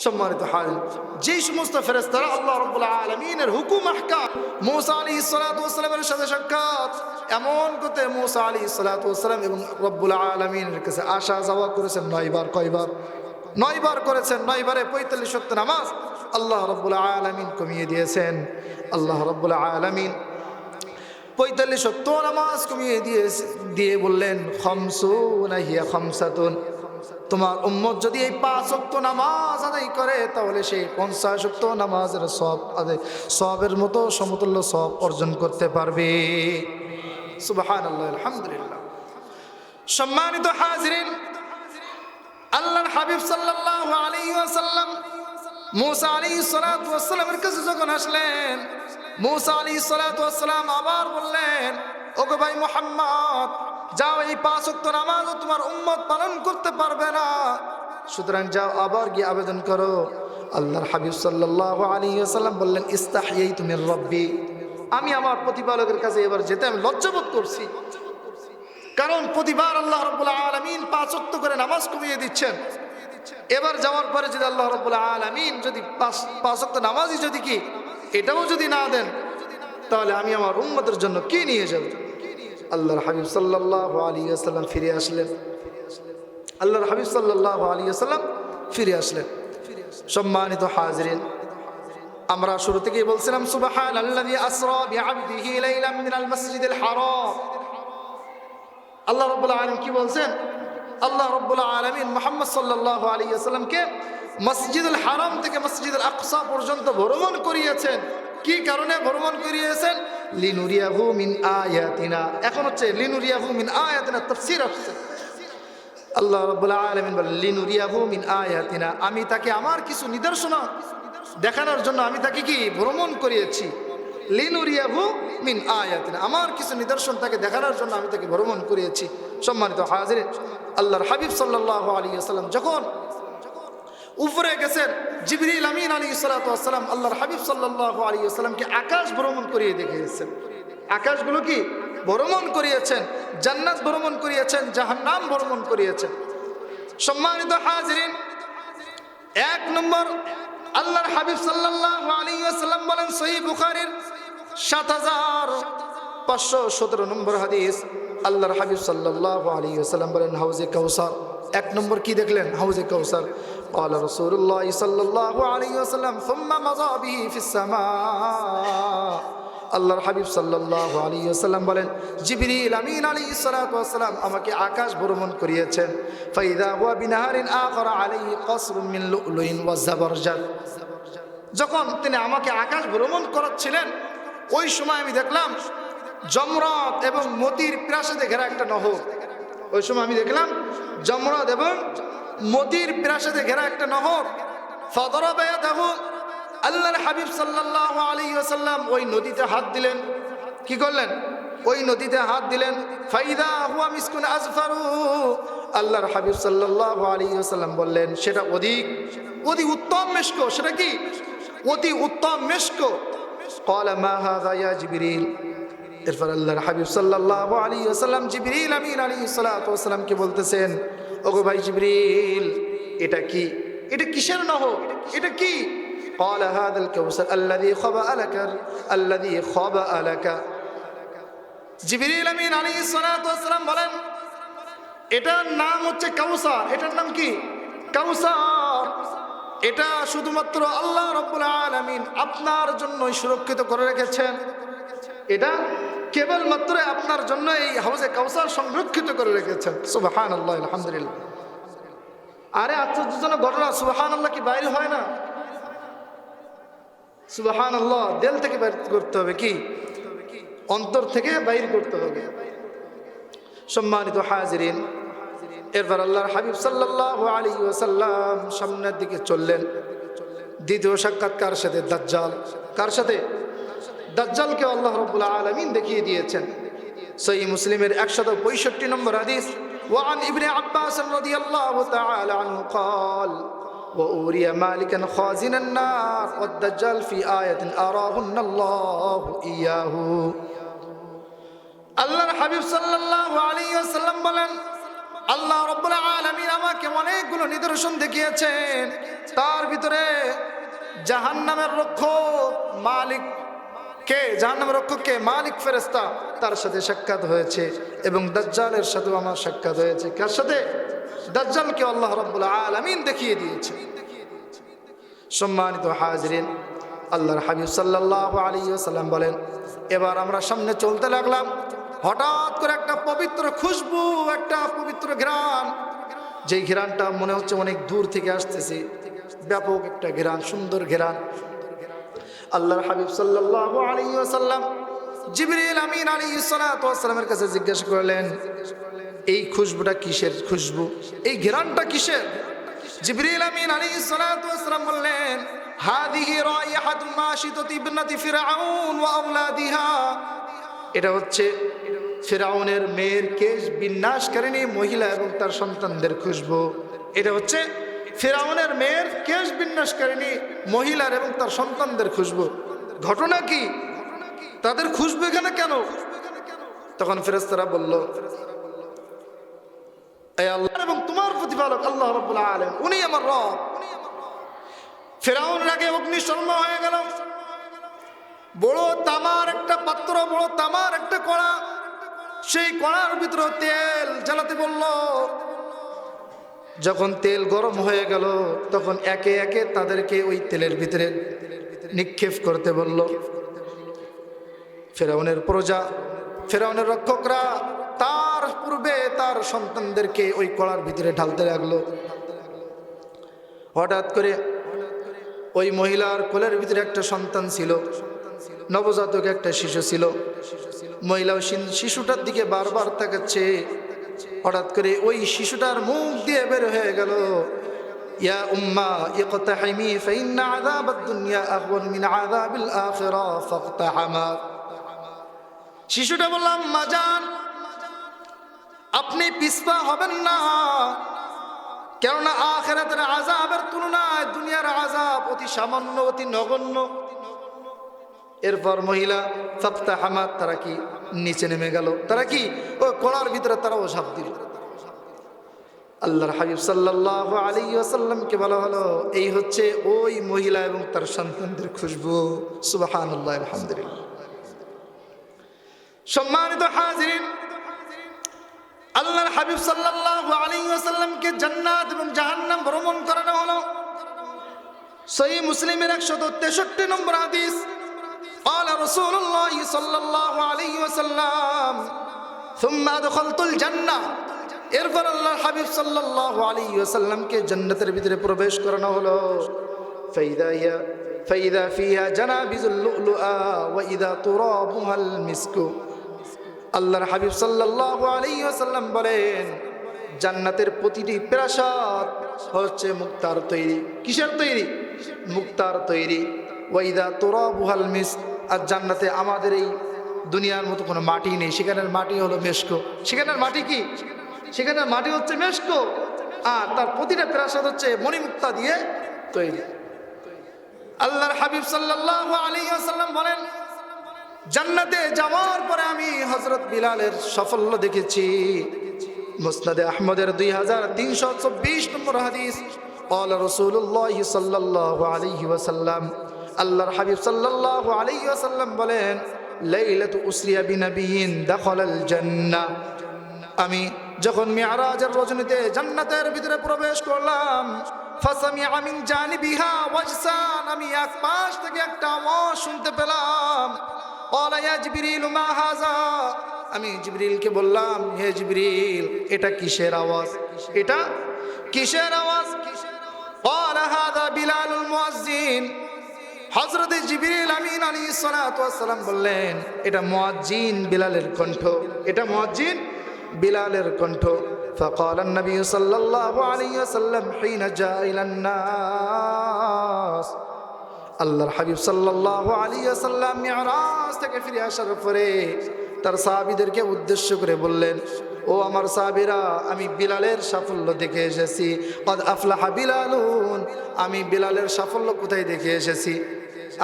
সম্মানিত হাজির, যেই সমস্ত ফেরেশতারা আল্লাহ রাব্বুল আলামিনের হুকুম আহকাম, মূসা আলাইহিস সালাতু ওয়াস সালামের সাথে সাক্ষাৎ, এমন করতে মূসা আলাইহিস সালাতু ওয়াস সালাম এবং রব্বুল আলামিনের কাছে আসা যাওয়া করেছেন 9 বার। কয়বার? 9 বার করেছেন, 9 বারে 45 ওয়াক্ত নামাজ আল্লাহ রাব্বুল আলামিন কমিয়ে দিয়েছেন। আল্লাহ রাব্বুল আলামিন 45 ওয়াক্ত নামাজ কমিয়ে দিয়ে বললেন, খামসুনা হিয়া খামসাতুন, তোমার উম্মত যদি এই 5 ওয়াক্ত নামাজ আদায় করে তাহলে সেই 50 ওয়াক্ত নামাজের সওয়াবের মতো সমতুল্য সওয়াব অর্জন করতে পারবে। সুবহানাল্লাহ, আলহামদুলিল্লাহ। সম্মানিত হাজিরিন, আল্লাহর হাবিব সাল্লাল্লাহু আলাইহি ওয়াসাল্লাম মুসা আলাইহিস সালাতু ওয়াস সালামের কাছে যখন আসলেন, মুসা আলাইহিস সালাতু ওয়াস সালাম আবার বললেন, ওগো ভাই মুহাম্মদ, যাও এই 5 ওয়াক্ত নামাজও তোমার উম্মত পালন করতে পারবে না, সুতরাং যাও আবার গিয়ে আবেদন করো। আল্লাহর হাবিব সাল্লাল্লাহু আলাইহি ওয়াসাল্লাম বললেন, ইস্তাহইয়াইতু মির রাব্বি, আমি আমার প্রতিপালকের কাছে এবার যেতে আমি লজ্জাবোধ করছি। কারণ প্রতিবার আল্লাহ রাব্বুল আলামিন 5 ওয়াক্ত করে নামাজ কমিয়ে দিচ্ছেন, এবার যাওয়ার পরে যদি আল্লাহ রাব্বুল আলামিন যদি 5 ওয়াক্ত নামাজই যদি কি এটাও যদি না দেন, তাহলে আমি আমার উম্মতের জন্য কি নিয়ে যাব? আল্লাহর হাবিব সাল্লাল্লাহু আলাইহি ওয়াসাল্লাম ফিরে আসলেন। আল্লাহর হাবিব সাল্লাল্লাহু আলাইহি ওয়াসাল্লাম ফিরে আসলেন। সম্মানিত হাজিরিন, আমরা শুরু থেকেই বলছিলাম, সুবহানাল্লাযী আসরা বিআবদিহি লাইলাম মিনাল মাসজিদিল হারাম। আল্লাহ রাব্বুল আলামিন কি বলছেন? আল্লাহ রাব্বুল আলামিন মুহাম্মদ সাল্লাল্লাহু আলাইহি ওয়াসাল্লামকে মসজিদুল হারাম থেকে মসজিদুল আকসা পর্যন্ত ভ্রমণ করিয়েছেন। কি কারণে ভ্রমণ করিয়েছেন? লিনুরিয়াহু মিন আয়াতিনা। এখন হচ্ছে লিনুরিয়াহু মিন আয়াতিনা তাফসীর হচ্ছে। আল্লাহ রাব্বুল আলামিন বলেন, লিনুরিয়াহু মিন আয়াতিনা, আমি তাকে আমার কিছু নিদর্শন দেখানোর জন্য আমি তাকে কি ভ্রমণ করিয়েছি। লিনুরিয়াহু মিন আয়াতিনা, আমার কিছু নিদর্শন তাকে দেখানোর জন্য আমি তাকে ভ্রমণ করিয়েছি। সম্মানিত হাজিরিন, আল্লাহর হাবিব সাল্লাল্লাহু আলাইহি ওয়াসাল্লাম যখন উপরে গেছেন, জিবরিল আমিন আলাইহিস সালাতু ওয়াস সালাম আল্লাহর হাবিব সাল্লাল্লাহু আলাইহি ওয়াসাল্লামকে আকাশ ভ্রমণ করিয়ে দেখিয়েছেন। আকাশগুলো কি ভ্রমণ করিয়েছেন, জান্নাত ভ্রমণ করিয়েছেন, জাহান্নাম ভ্রমণ করিয়েছেন। সম্মানিত হাজিরিন, 1 নম্বর আল্লাহর হাবিব সাল্লাল্লাহু আলাইহি ওয়াসাল্লাম বলেন, সহিহ বুখারীর 7517 নম্বর হাদিস, আল্লাহর হাবিব সাল্লাল্লাহু আলাইহি ওয়াসাল্লাম বলেন, হাউজে কাউসার। 1 নম্বর কি দেখলেন? হাউজে কাউসার। قال رسول الله صلى الله عليه وسلم ثم مضى به في السماء। আল্লাহর হাবিব সাল্লাল্লাহু আলাইহি ওয়াসাল্লাম বলেন, জিবরিল আমিন আলাইহিস সালাতু ওয়াস সালাম আমাকে আকাশ ভ্রমণ করিয়েছেন। ফাইদা হুয়া বিনাহারিন আখরা আলাইহি কসরুম মিন লুলুইন ওয়া জাবরজাদ। যখন তিনি আমাকে আকাশ ভ্রমণ করাচ্ছিলেন, ওই সময় আমি দেখলাম জমরাত এবং মতির প্রাসাদে ঘেরা একটা নহর। ওই সময় আমি দেখলাম জমরাত এবং মতির প্রাসাদে ঘেরা একটা নহর। ফাদরাবা ইয়াদাহু, আল্লাহর হাবিব সাল্লাল্লাহু আলাইহি ওয়াসাল্লাম ওই নদীতে হাত দিলেন। কি করলেন? ওই নদীতে হাত দিলেন। ফাইদা হুয়া মিসকুন আজফারু, আল্লাহর হাবিব সাল্লাল্লাহু আলাইহি ওয়াসাল্লাম বললেন, সেটা অতি উত্তম মেশক। সেটা কি? অতি উত্তম মেশক। ক্বালা মা হাযা ইয়া জিবরিল। এরপর আল্লাহর হাবিব সাল্লাল্লাহু আলাইহি ওয়াসাল্লাম জিবরিল আমিন আলাইহিস সালাতু ওয়াস সালামকে বলতেছেন, ওগো ভাই জিবরিল, এটা কি? এটা কিসের নহর? এটা কি? قال هذا الكوثر الذي خبأ لك। জিবরিল আমিন আলাইহিস সালাতু ওয়াস সালাম বলেন, এটার নাম হচ্ছে কাউসার। এটার নাম কি? কাউসার। এটা শুধুমাত্র আল্লাহ রাব্বুল আলামিন আপনার জন্যই সুরক্ষিত করে রেখেছেন। এটা কেবলমাত্র আপনার জন্য এই হাউজে কাউসার সংরক্ষিত করে রেখেছেন। সুবহানাল্লাহ, আলহামদুলিল্লাহ। আরে আশ্চর্যজনক ঘটনা, সুবহানাল্লাহ কি বাইরে হয় না? সুবহানাল্লাহ দিল থেকে বাইর করতে হবে, কি অন্তর থেকে বাইর করতে হবে। সম্মানিত হাজিরিন, এরপর আল্লাহর হাবিব সাল্লাল্লাহু আলাইহি ওয়াসাল্লাম সামনের দিকে চললেন। দ্বিতীয় সাক্ষাৎ কার সাথে? দাজ্জাল। কার সাথে? দাজ্জালকে আল্লাহ রাব্বুল আলামিন দেখিয়ে দিয়েছেন। সহিহ মুসলিমের 165 নম্বর হাদিস, ওয়ান ইবনে আব্বাস রাদিয়াল্লাহু তাআলা আনহু قال وأوري مالكا خازن النار والدجال في آية أراهن الله إياه। আল্লাহর হাবিব সাল্লাল্লাহু আলাইহি ওয়াসাল্লাম বলেন, আল্লাহ রাব্বুল আলামিন আমাকে অনেকগুলো নিদর্শন দেখিয়েছেন, তার ভিতরে জাহান্নামের রক্ষক মালিক কে? জাহান্নামের রক্ষক কে? মালিক ফেরেশতা, তার সাথে সাক্ষাৎ হয়েছে। এবং দাজ্জালের সাথেও আমার সাক্ষাৎ হয়েছে। কার সাথে? দাজ্জালকে আল্লাহ রাব্বুল আলামিন দেখিয়ে দিয়েছে। সম্মানিত হাজিরিন, আল্লাহর হাবিব সাল্লাল্লাহু আলাইহি ওয়াসাল্লাম বলেন, এবার আমরা সামনে চলতে লাগলাম। হঠাৎ করে একটা পবিত্র খুশবু, একটা পবিত্র ঘ্রাণ, যেই ঘ্রাণটা মনে হচ্ছে অনেক দূর থেকে আসতেছে, ব্যাপক একটা ঘ্রাণ, সুন্দর ঘ্রাণ। আল্লাহর হাবিব সাল্লাল্লাহু আলাইহি ওয়াসাল্লাম জিবরিল আমিন আলাইহিস সালাতু ওয়াস সালামের কাছে জিজ্ঞাসা করলেন, এই খুশবুটা কিসের খুশবু? এই ঘ্রাণটা কিসের? জিবরিল আমিন আলাইহিস সালাতু ওয়াস সালাম বললেন, হাদিহি রাইহাতু মাশিতাতি ইবনাতি ফিরআউন ওয়া আওলাদিহা। এটা হচ্ছে ফিরআউনের মেয়ের কেশ বিন্যাসকারিণী মহিলা এবং তার সন্তানদের খুশবু। এটা হচ্ছে ফিরআউনের মেয়ের কেশ বিন্যাসকারিণী মহিলার এবং তার সন্তানদের খুশবু। ঘটনা কি? তাদের খুশবু এখানে কেন? তখন ফেরেশতারা বলল, এই আল্লাহ এবং তোমার প্রতিপালক আল্লাহ রাব্বুল আলামিন, উনি আমার রব। ফিরআউনের আগে অগ্নিশর্মা হয়ে গেল। বড় তামার একটা পাত্র, বড় তামার একটা কড়া, সেই কড়ার ভিতরে তেল জ্বালাতে বলল। যখন তেল গরম হয়ে গেল, তখন একে একে তাদেরকে ওই তেলের ভিতরে নিক্ষেপ করতে বলল। ফিরআউনের প্রজা, ফিরআউনের রক্ষকরা তার পূর্বে তার সন্তানদেরকে ওই কড়ার ভিতরে ঢালতে লাগলো। হঠাৎ করে ওই মহিলার কোলের ভিতরে একটা সন্তান ছিল, নবজাতক একটা শিশু ছিল। মহিলা শিশুটার দিকে বারবার তাকাচ্ছে। হঠাৎ করে ওই শিশুটার মুখ দিয়ে বের হয়ে গেল, ইয়া উম্মা ইকতাহিমি ফাইন্না আযাবাদ দুনিয়া আহওয়ান মিন আযাবিল আখিরাহ ফাকতাহামা। শিশুটা বলল, আম্মা জান, আপনি পিছপা হবেন না, কেননা আখিরাতের আযাবের তুলনায় দুনিয়ার আযাব অতি সামান্য, অতি নগণ্য। এরপর মহিলা ফাকতাহামাত, তারা কি নিচে নেমে গেল, তারা কি ওই কোড়ার ভিতরে তারাও ঝাঁপ দিল। আল্লাহর হাবিব সাল্লাল্লাহু আলাইহি ওয়াসাল্লামকে বলা হলো, এই হচ্ছে ওই মহিলা এবং তার সন্তানদের খুশবু। সুবহানাল্লাহ, আলহামদুলিল্লাহ। সম্মানিত হাজিরিন, আল্লাহর হাবিব সাল্লাল্লাহু আলাইহি ওয়াসাল্লামকে জান্নাত এবং জাহান্নাম ভ্রমণ করানো হলো। সহিহ মুসলিমের 163 নম্বর হাদিস, قال رسول الله صلى الله عليه وسلم ثم ادخلت الجنه। এরপর আল্লাহর হাবিব সাল্লাল্লাহু আলাইহি ওয়াসাল্লামকে জান্নাতের ভিতরে প্রবেশ করানো হলো। ফাইদা ফিহা জানাবিজুল লুলুআ ওয়া ইদা তুরাবুহাল মিসকু। আল্লাহর হাবিব সাল্লাল্লাহু আলাইহি ওয়াসাল্লাম বলেন, জান্নাতের প্রতিটি প্রাসাদ হচ্ছে মুক্তার তৈরি। কিসের তৈরি? মুক্তার তৈরি। ওয়াইদা তুরাবুহাল মিস্ক, আর জান্নাতে আমাদের এই দুনিয়ার মতো কোনো মাটি নেই, সেখানের মাটি হলো মেশকো। সেখানের মাটি কি? সেখানের মাটি হচ্ছে মেশকো, আর তার প্রতিটা প্রাসাদ হচ্ছে মণিমুক্তা দিয়ে তৈরি। আল্লাহর হাবিব সাল্লাল্লাহু আলাইহি ওয়াসাল্লাম বলেন, জান্নাতে যাওয়ার পরে আমি হযরত বিলালের সাফল্য দেখেছি। মুসনাদে আহমদের 2324 নম্বর হাদিস, قال رسول الله صلى الله عليه وسلم, আল্লাহর হাবিব সাল্লাল্লাহু আলাইহি ওয়াসাল্লাম বলেন, লাইলাতু উসরিয়া বিনাবিয়িন দাখালাল জান্নাহ। আমি যখন মিরাজের রজনীতে জান্নাতের ভিতরে প্রবেশ করলাম, ফাসামিআ মিন জানিবিহা ওয়াজসান, আমি এক পাশ থেকে একটা আওয়াজ শুনতে পেলাম। ক্বালা ইয়া জিবরিল মা হাযা, আমি জিবরিলকে বললাম, হে জিবরিল, এটা কিসের আওয়াজ? এটা কিসের আওয়াজ? ক্বালা হাযা বিলালুল মুয়াজ্জিন। হযরত জিবরিল আমিন আলাইহিস সালাতু ওয়াস সালাম বললেন, এটা মুয়াজ্জিন বিলালের কণ্ঠ, এটা মুয়াজ্জিন বিলালের কণ্ঠ। فقال النبي صلى الله عليه وسلم حين جاء الى الناس, আল্লাহর হাবিব সাল্লাল্লাহু আলাইহি ওয়াসাল্লাম মিরাজ থেকে ফিরে আসার পরে তার সাহাবীদেরকে উদ্দেশ্য করে বললেন, ও আমার সাহাবীরা, আমি বিলালের সাফল্য দেখে এসেছি। قد افلح বিলালুন, আমি বিলালের সাফল্য কোথায় দেখে এসেছি?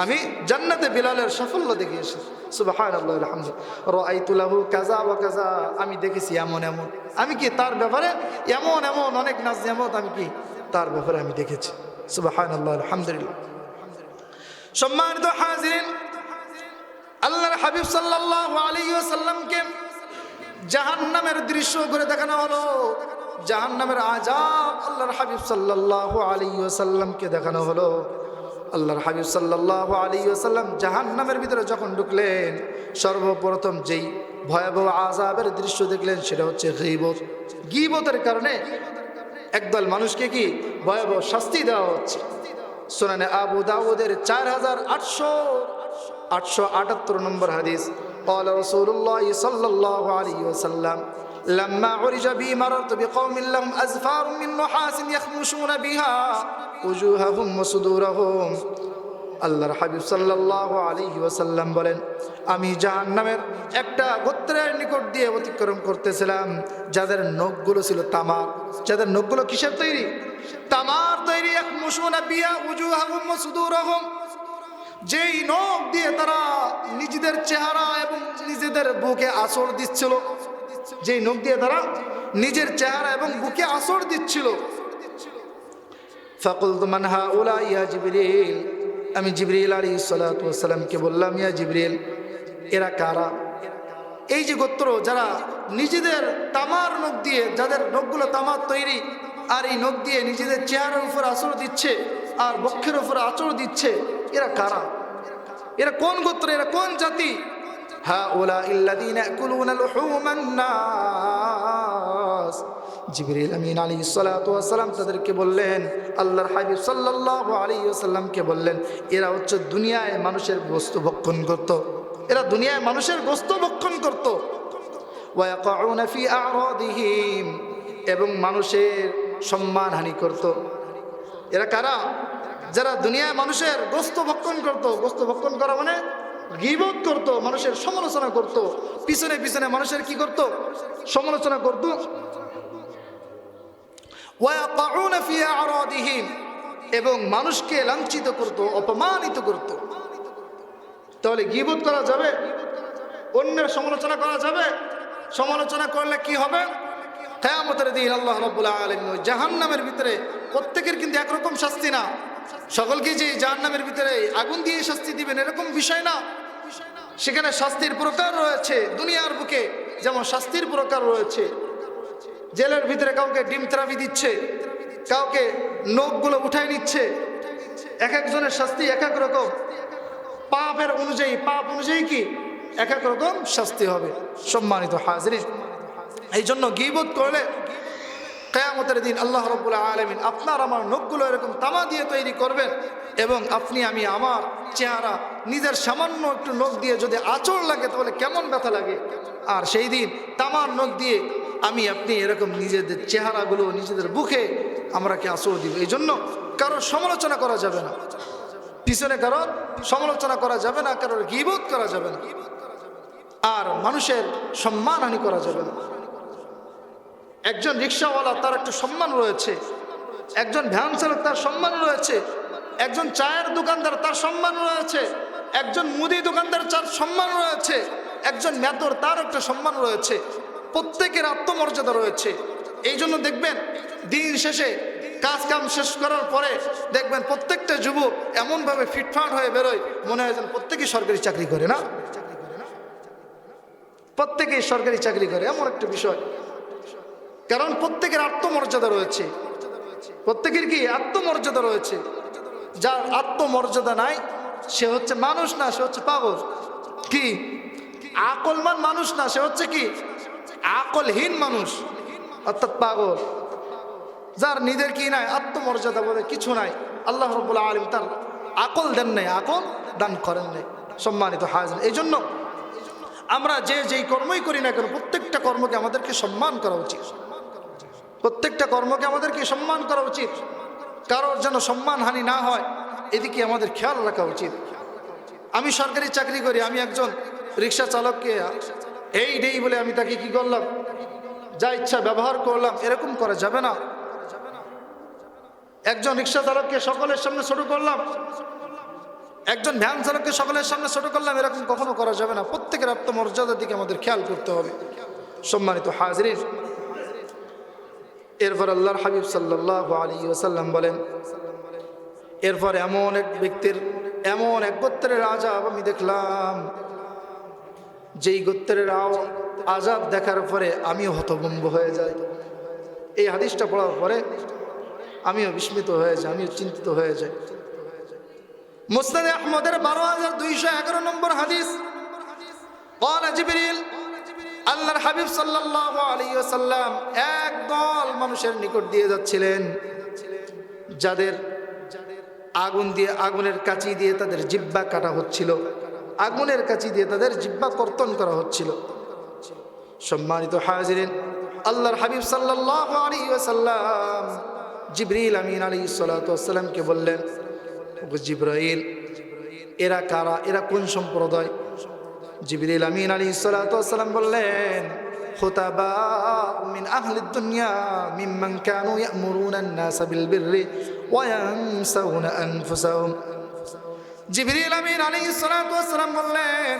আমি জান্নাতে বিলালের সাফল্য দেখে এসেছি। সুবহানাল্লাহ, আলহামদুলিল্লাহ। রাআইতু লাহু কাযা ওয়া কাযা, আমি দেখেছি এমন এমন, আমি কি তার ব্যাপারে এমন এমন অনেক নাজিয়ামত আমি কি তার ব্যাপারে আমি দেখেছি। সুবহানাল্লাহ, আলহামদুলিল্লাহ। সম্মানিত হাজিরিন, আল্লাহর হাবিব সাল্লাল্লাহু আলাইহি ওয়াসাল্লামকে জাহান্নামের দৃশ্য করে দেখানো হলো, জাহান্নামের আযাব আল্লাহর হাবিব সাল্লাল্লাহু আলাইহি ওয়াসাল্লামকে দেখানো হলো। আল্লাহর হাবিব সাল্লাল্লাহু আলাইহি ওয়াসাল্লাম জাহান্নামের ভিতরে যখন ঢুকলেন, সর্বপ্রথম যেই ভয়াবহ আযাবের দৃশ্য দেখলেন সেটা হচ্ছে গীবত। গীবতের কারণে একদল মানুষকে কি ভয়াবহ শাস্তি দেওয়া হচ্ছে। সুনানে আবু দাউদের 4878 নম্বর হাদিস, قال رسول الله صلى الله عليه وسلم لما عرج بي مررت بقوم لهم أزفار من نحاس يخمشون بها وجوههم وصدورهم। আল্লাহর হাবিব সাল্লাল্লাহু আলাইহি ওয়াসাল্লাম বলেন, আমি জাহান্নামের একটা গোত্রের নিকট দিয়ে অতিক্রম করতেছিলাম, যাদের নখগুলো ছিল তামার। যাদের নখগুলো কিসের তৈরি? তামার তৈরি। ইয়াখমুশুনা বিহা উজুহাহুম ওয়া সুদুরহুম, যেই নখ দিয়ে তারা নিজেদের চেহারা এবং নিজেদের বুকে আঁচড় দিচ্ছিল, যেই নখ দিয়ে তারা নিজের চেহারা এবং বুকে আঁচড় দিচ্ছিল। ফাকুলতু মান হাউলা ইয়া জিবরিল, আমি জিবরিল আলাইহিস সালাতু ওয়াস সালামকে বললাম, ইয়া জিবরিল, এরা কারা? এই যে গোত্র যারা নিজেদের তামার নখ দিয়ে, যাদের নখগুলো তামার তৈরি, আর এই নখ দিয়ে নিজেদের চেহারার উপর আঁচড় দিচ্ছে আর বক্ষের উপর আঁচড় দিচ্ছে, এরা কারা? এরা কোন গোত্র? এরা কোন জাতি? হাউলা ইল্লাযীনা ইয়াকুলুনা লুহুমান নাস। জিবরিল আমিন আলাইহিস সালাতু ওয়াস সালাম তাদেরকে বললেন, আল্লাহর হাবিব সাল্লাল্লাহু আলাইহি ওয়াসাল্লামকে বললেন, এরা হচ্ছে দুনিয়ায় মানুষের গোশত ভক্ষণ করত। এরা দুনিয়ায় মানুষের গোশত ভক্ষণ করত। ওয়া ইয়াকুনা ফি আ'রাদিহিম, এবং মানুষের সম্মানহানি করত। এরা কারা? যারা দুনিয়ায় মানুষের গোশত ভক্ষণ করত। গোশত ভক্ষণ করা মানে গীবত করত, মানুষের সমালোচনা করত, পিছনে পিছনে মানুষের কি করত? সমালোচনা করত। ওয়ায়াকাউনা ফি আ'রাদিহিম, এবং মানুষকে লাঞ্ছিত করত, অপমানিত করত। তাহলে গীবত করা যাবে? অন্যের সমালোচনা করা যাবে? সমালোচনা করলে কি হবে? কিয়ামতের দিন আল্লাহ রাব্বুল আলামিন জাহান্নামের ভিতরে প্রত্যেকের কিন্তু একরকম শাস্তি না। সকলকে যে জাহান্নামের ভিতরে আগুন দিয়ে শাস্তি দিবেন এরকম বিষয় না। সেখানে শাস্তির প্রকার রয়েছে। দুনিয়ার বুকে যেমন শাস্তির প্রকার রয়েছে, জেলের ভিতরে কাউকে ডিম থেরাপি দিচ্ছে, কাউকে নখগুলো উঠায় নিচ্ছে, এক একজনের শাস্তি এক এক রকম। পাপের অনুযায়ী, পাপ অনুযায়ী কি এক এক রকম শাস্তি হবে। সম্মানিত হাজিরিন, এই জন্য গীবত করলে কিয়ামতের দিন আল্লাহ রাব্বুল আলামিন আপনার আমার নখগুলো এরকম তামা দিয়ে তৈরি করবেন, এবং আপনি আমি আমার চেহারা নিজের সামান্য একটু নখ দিয়ে যদি আঁচড় লাগে তাহলে কেমন ব্যথা লাগে। আর সেই দিন তামার নখ দিয়ে আমি আপনি এরকম নিজেদের চেহারাগুলো নিজেদের বুকে আমরা কি আঁচড় দিব। এই জন্য কারোর সমালোচনা করা যাবে না, পিছনে কারোর সমালোচনা করা যাবে না, কারোর গীবত করা যাবে না, আর মানুষের সম্মানহানি করা যাবে না। একজন রিক্সাওয়ালা তার একটা সম্মান রয়েছে, একজন ভ্যান চালক তার সম্মান রয়েছে, একজন চায়ের দোকানদার তার সম্মান রয়েছে, একজন মুদি দোকানদার তার সম্মান রয়েছে, একজন মেতর তার একটা সম্মান রয়েছে। প্রত্যেকের আত্মমর্যাদা রয়েছে। এই জন্য দেখবেন দিন শেষে কাজ কাম শেষ করার পরে দেখবেন প্রত্যেকটা যুবক এমনভাবে ফিটফাট হয়ে বেরোয়, মনে হয় যেন প্রত্যেকেই সরকারি চাকরি করে। না, প্রত্যেকেই সরকারি চাকরি করে, এমন একটা বিষয়। কারণ প্রত্যেকের আত্মমর্যাদা রয়েছে। প্রত্যেকের কি আত্মমর্যাদা রয়েছে। যার আত্মমর্যাদা নাই সে হচ্ছে মানুষ না, সে হচ্ছে পাগল। কি আকলমান মানুষ না, সে হচ্ছে কি আকলহীন মানুষ, অর্থাৎ পাগল। যার নিজের কি নাই, আত্মমর্যাদা বলে কিছু নাই। আল্লাহ রাব্বুল আলামিন তার আকল দেন নাই, আকল দান করেন নাই। সম্মানিত হাজির, এই জন্য আমরা যেই কর্মই করি না কেন প্রত্যেকটা কর্মকে আমাদেরকে সম্মান করা উচিত। প্রত্যেকটা কর্মকে আমাদেরকে সম্মান করা উচিত। কারোর যেন সম্মানহানি না হয় এদিকে আমাদের খেয়াল রাখা উচিত। আমি সরকারি চাকরি করি, আমি একজন রিক্সা চালককে এই নেই বলে আমি তাকে কি করলাম, যা ইচ্ছা ব্যবহার করলাম, এরকম করা যাবে না। একজন রিক্সা চালককে সকলের সামনে ছোট করলাম, একজন ভ্যান চালককে সকলের সামনে ছোট করলাম, এরকম কখনো করা যাবে না। প্রত্যেকের আত্মমর্যাদার দিকে আমাদের খেয়াল করতে হবে। সম্মানিত হাজিরিন, এরপর আল্লাহর হাবিব সাল্লাল্লাহু আলাইহি ওয়াসাল্লাম বলেন, এরপর এমন এক ব্যক্তির, এমন এক গোত্রের আযাব আমি দেখলাম যেই গোত্রের আযাব দেখার পরে আমিও হতভম্ব হয়ে যাই। এই হাদিসটা পড়ার পরে আমিও বিস্মিত হয়ে যাই, আমিও চিন্তিত হয়ে যাই। মুসনাদে আহমদের 12211 নম্বর হাদিস, ক্বালা জিবরিল, আল্লাহর হাবিব সাল্লাল্লাহু আলাইহি ওয়াসাল্লাম একদল মানুষের নিকট দিয়ে যাচ্ছিলেন, যাদের আগুনের কাঁচি দিয়ে তাদের জিহ্বা কাটা হচ্ছিল, আগুনের কাঁচি দিয়ে তাদের জিহ্বা কর্তন করা হচ্ছিল। সম্মানিত হাজিরিন, আল্লাহর হাবিব সাল্লাল্লাহু আলাইহি ওয়াসাল্লাম জিবরিল আমিন আলাইহিস সালাতু ওয়াসসালামকে বললেন, ও জিবরাইল, এরা কারা, এরা কোন সম্প্রদায়? জিবরিল আমিন আলাইহিস সালাতু ওয়াসসালাম বললেন, খুতাবা মিন আহলিদ দুনিয়া মিম্মান কানু ইয়ামুরুনা আন-নাস বিল বিররি ওয়া ইয়ানসাউনা আনফুসাহুম। জিবরিল আমিন আলাইহিস সালাতু ওয়াসসালাম বললেন,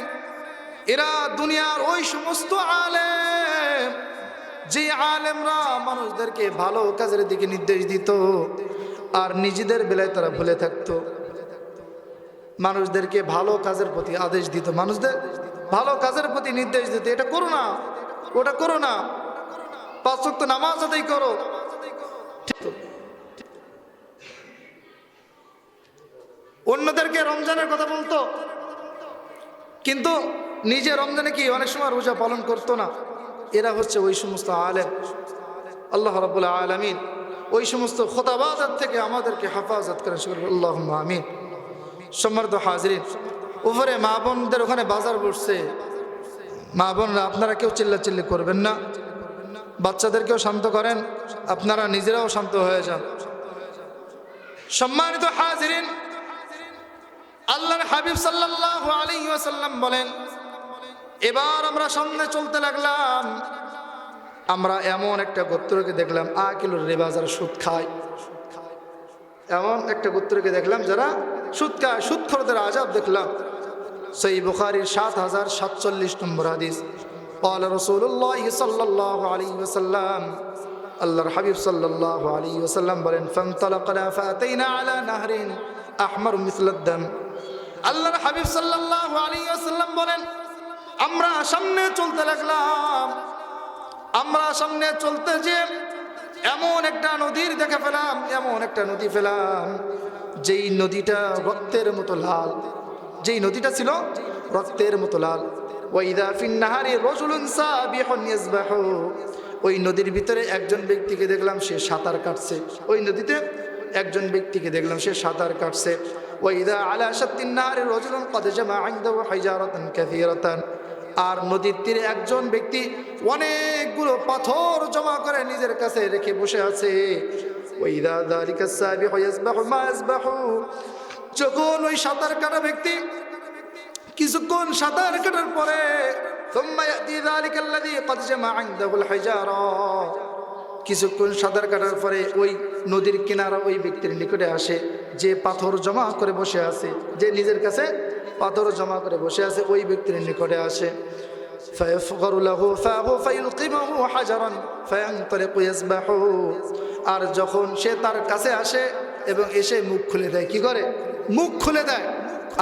এরা দুনিয়ার ওই সমস্ত আলেম, যে আলেমরা মানুষদেরকে ভালো কাজের দিকে নির্দেশ দিত আর নিজেদের বেলায় তারা ভুলে থাকতো। মানুষদেরকে ভালো কাজের প্রতি আদেশ দিত, মানুষদের ভালো কাজের প্রতি নির্দেশ দিত, এটা করো না, ওটা করো না, 5 ওয়াক্ত নামাজ আদায় করো। অন্যদেরকে রমজানের কথা বলতো, কিন্তু নিজে রমজানে কি অনেক সময় রোজা পালন করতো না। এরা হচ্ছে ওই সমস্ত আলেম। আল্লাহ রাব্বুল আলামিন ওই সমস্ত খুতাবাদের থেকে আমাদেরকে হেফাজত করেন, আল্লাহুম্মা আমিন। সম্মানিত হাজিরিন, উপরে মা বোনদের ওখানে বাজার বসছে, মা বোনরা আপনারা কেউ চিল্লাচিল্লি করবেন না, বাচ্চাদেরকেও শান্ত করেন, আপনারা নিজেরাও শান্ত হয়ে যান। সম্মানিত হাজিরিন, আল্লাহর হাবিব সাল্লাল্লাহু আলাইহি ওয়াসাল্লাম বলেন, এবার আমরা সামনে চলতে লাগলাম, আমরা এমন একটা গোত্রকে দেখলাম আকিলুর রিবা, যারা সুদ খায়। এমন একটা গোত্রকে দেখলাম যারা সুদ খায়, সুদখোরদের আযাব দেখলাম। সহিহ বুখারীর 7047 নম্বর হাদিস, ক্বালা রাসূলুল্লাহ সাল্লাল্লাহু আলাইহি ওয়াসাল্লাম, আল্লাহর হাবিব সাল্লাল্লাহু আলাইহি ওয়াসাল্লাম বলেন, ফান্তালাকনা ফাতাইনা আলা নাহরিন আহমার মিসলাদ দাম। আল্লাহর হাবিব সাল্লাল্লাহু আলাইহি ওয়াসাল্লাম বলেন, আমরা সামনে চলতে লাগলাম, আমরা সামনে চলতে যে এমন একটা নদীর দেখে ফেলাম, এমন একটা নদী ফেলাম যেই নদীটা রক্তের মতো লাল, যেই নদীটা ছিল রক্তের মতো লাল। ওয়াইদা ফিন নাহারি রাজুলুন সাবিহুন ইয়াসবাহু, ওই নদীর ভিতরে একজন ব্যক্তিকে দেখলাম সে সাঁতার কাটছে, ওই নদীতে একজন ব্যক্তিকে দেখলাম সে সাঁতার কাটছে। ওয়াইদা আলা শাত্তিন নাহারি রাজুলুন ক্বাদ জামা ইনদাহু হিজারাতান কাসীরাতান, আর নদীর তীরে একজন ব্যক্তি অনেকগুলো পাথর জমা করে নিজের কাছে রেখে বসে আছে। ওয়াইদা যালিকা সাবিহু ইয়াসবাহু মা ইয়াসবাহু, যখন ওই সাঁতার কাটা ব্যক্তি কিছুক্ষণ সাঁতার কাটার পরে, সুম্মা ইয়াতি যালিকা আল্লাযী ক্বাদ জামা ইনদাহুল হিজারা, কিছুক্ষণ সাঁতার কাটার পরে ওই নদীর কিনারা ওই ব্যক্তির নিকটে আসে যে পাথর জমা করে বসে আছে, যে নিজের কাছে পাথর জমা করে বসে আছে, ওই ব্যক্তির নিকটে আসে। ফায়াফগরু লাহু ফাহু ফায়ুলকিমহু হাজারান ফায়ানতালিকু ইয়াসবাহু, আর যখন সে তার কাছে আসে এবং এসে মুখ খুলে দেয়, কি করে? মুখ খুলে দেয়,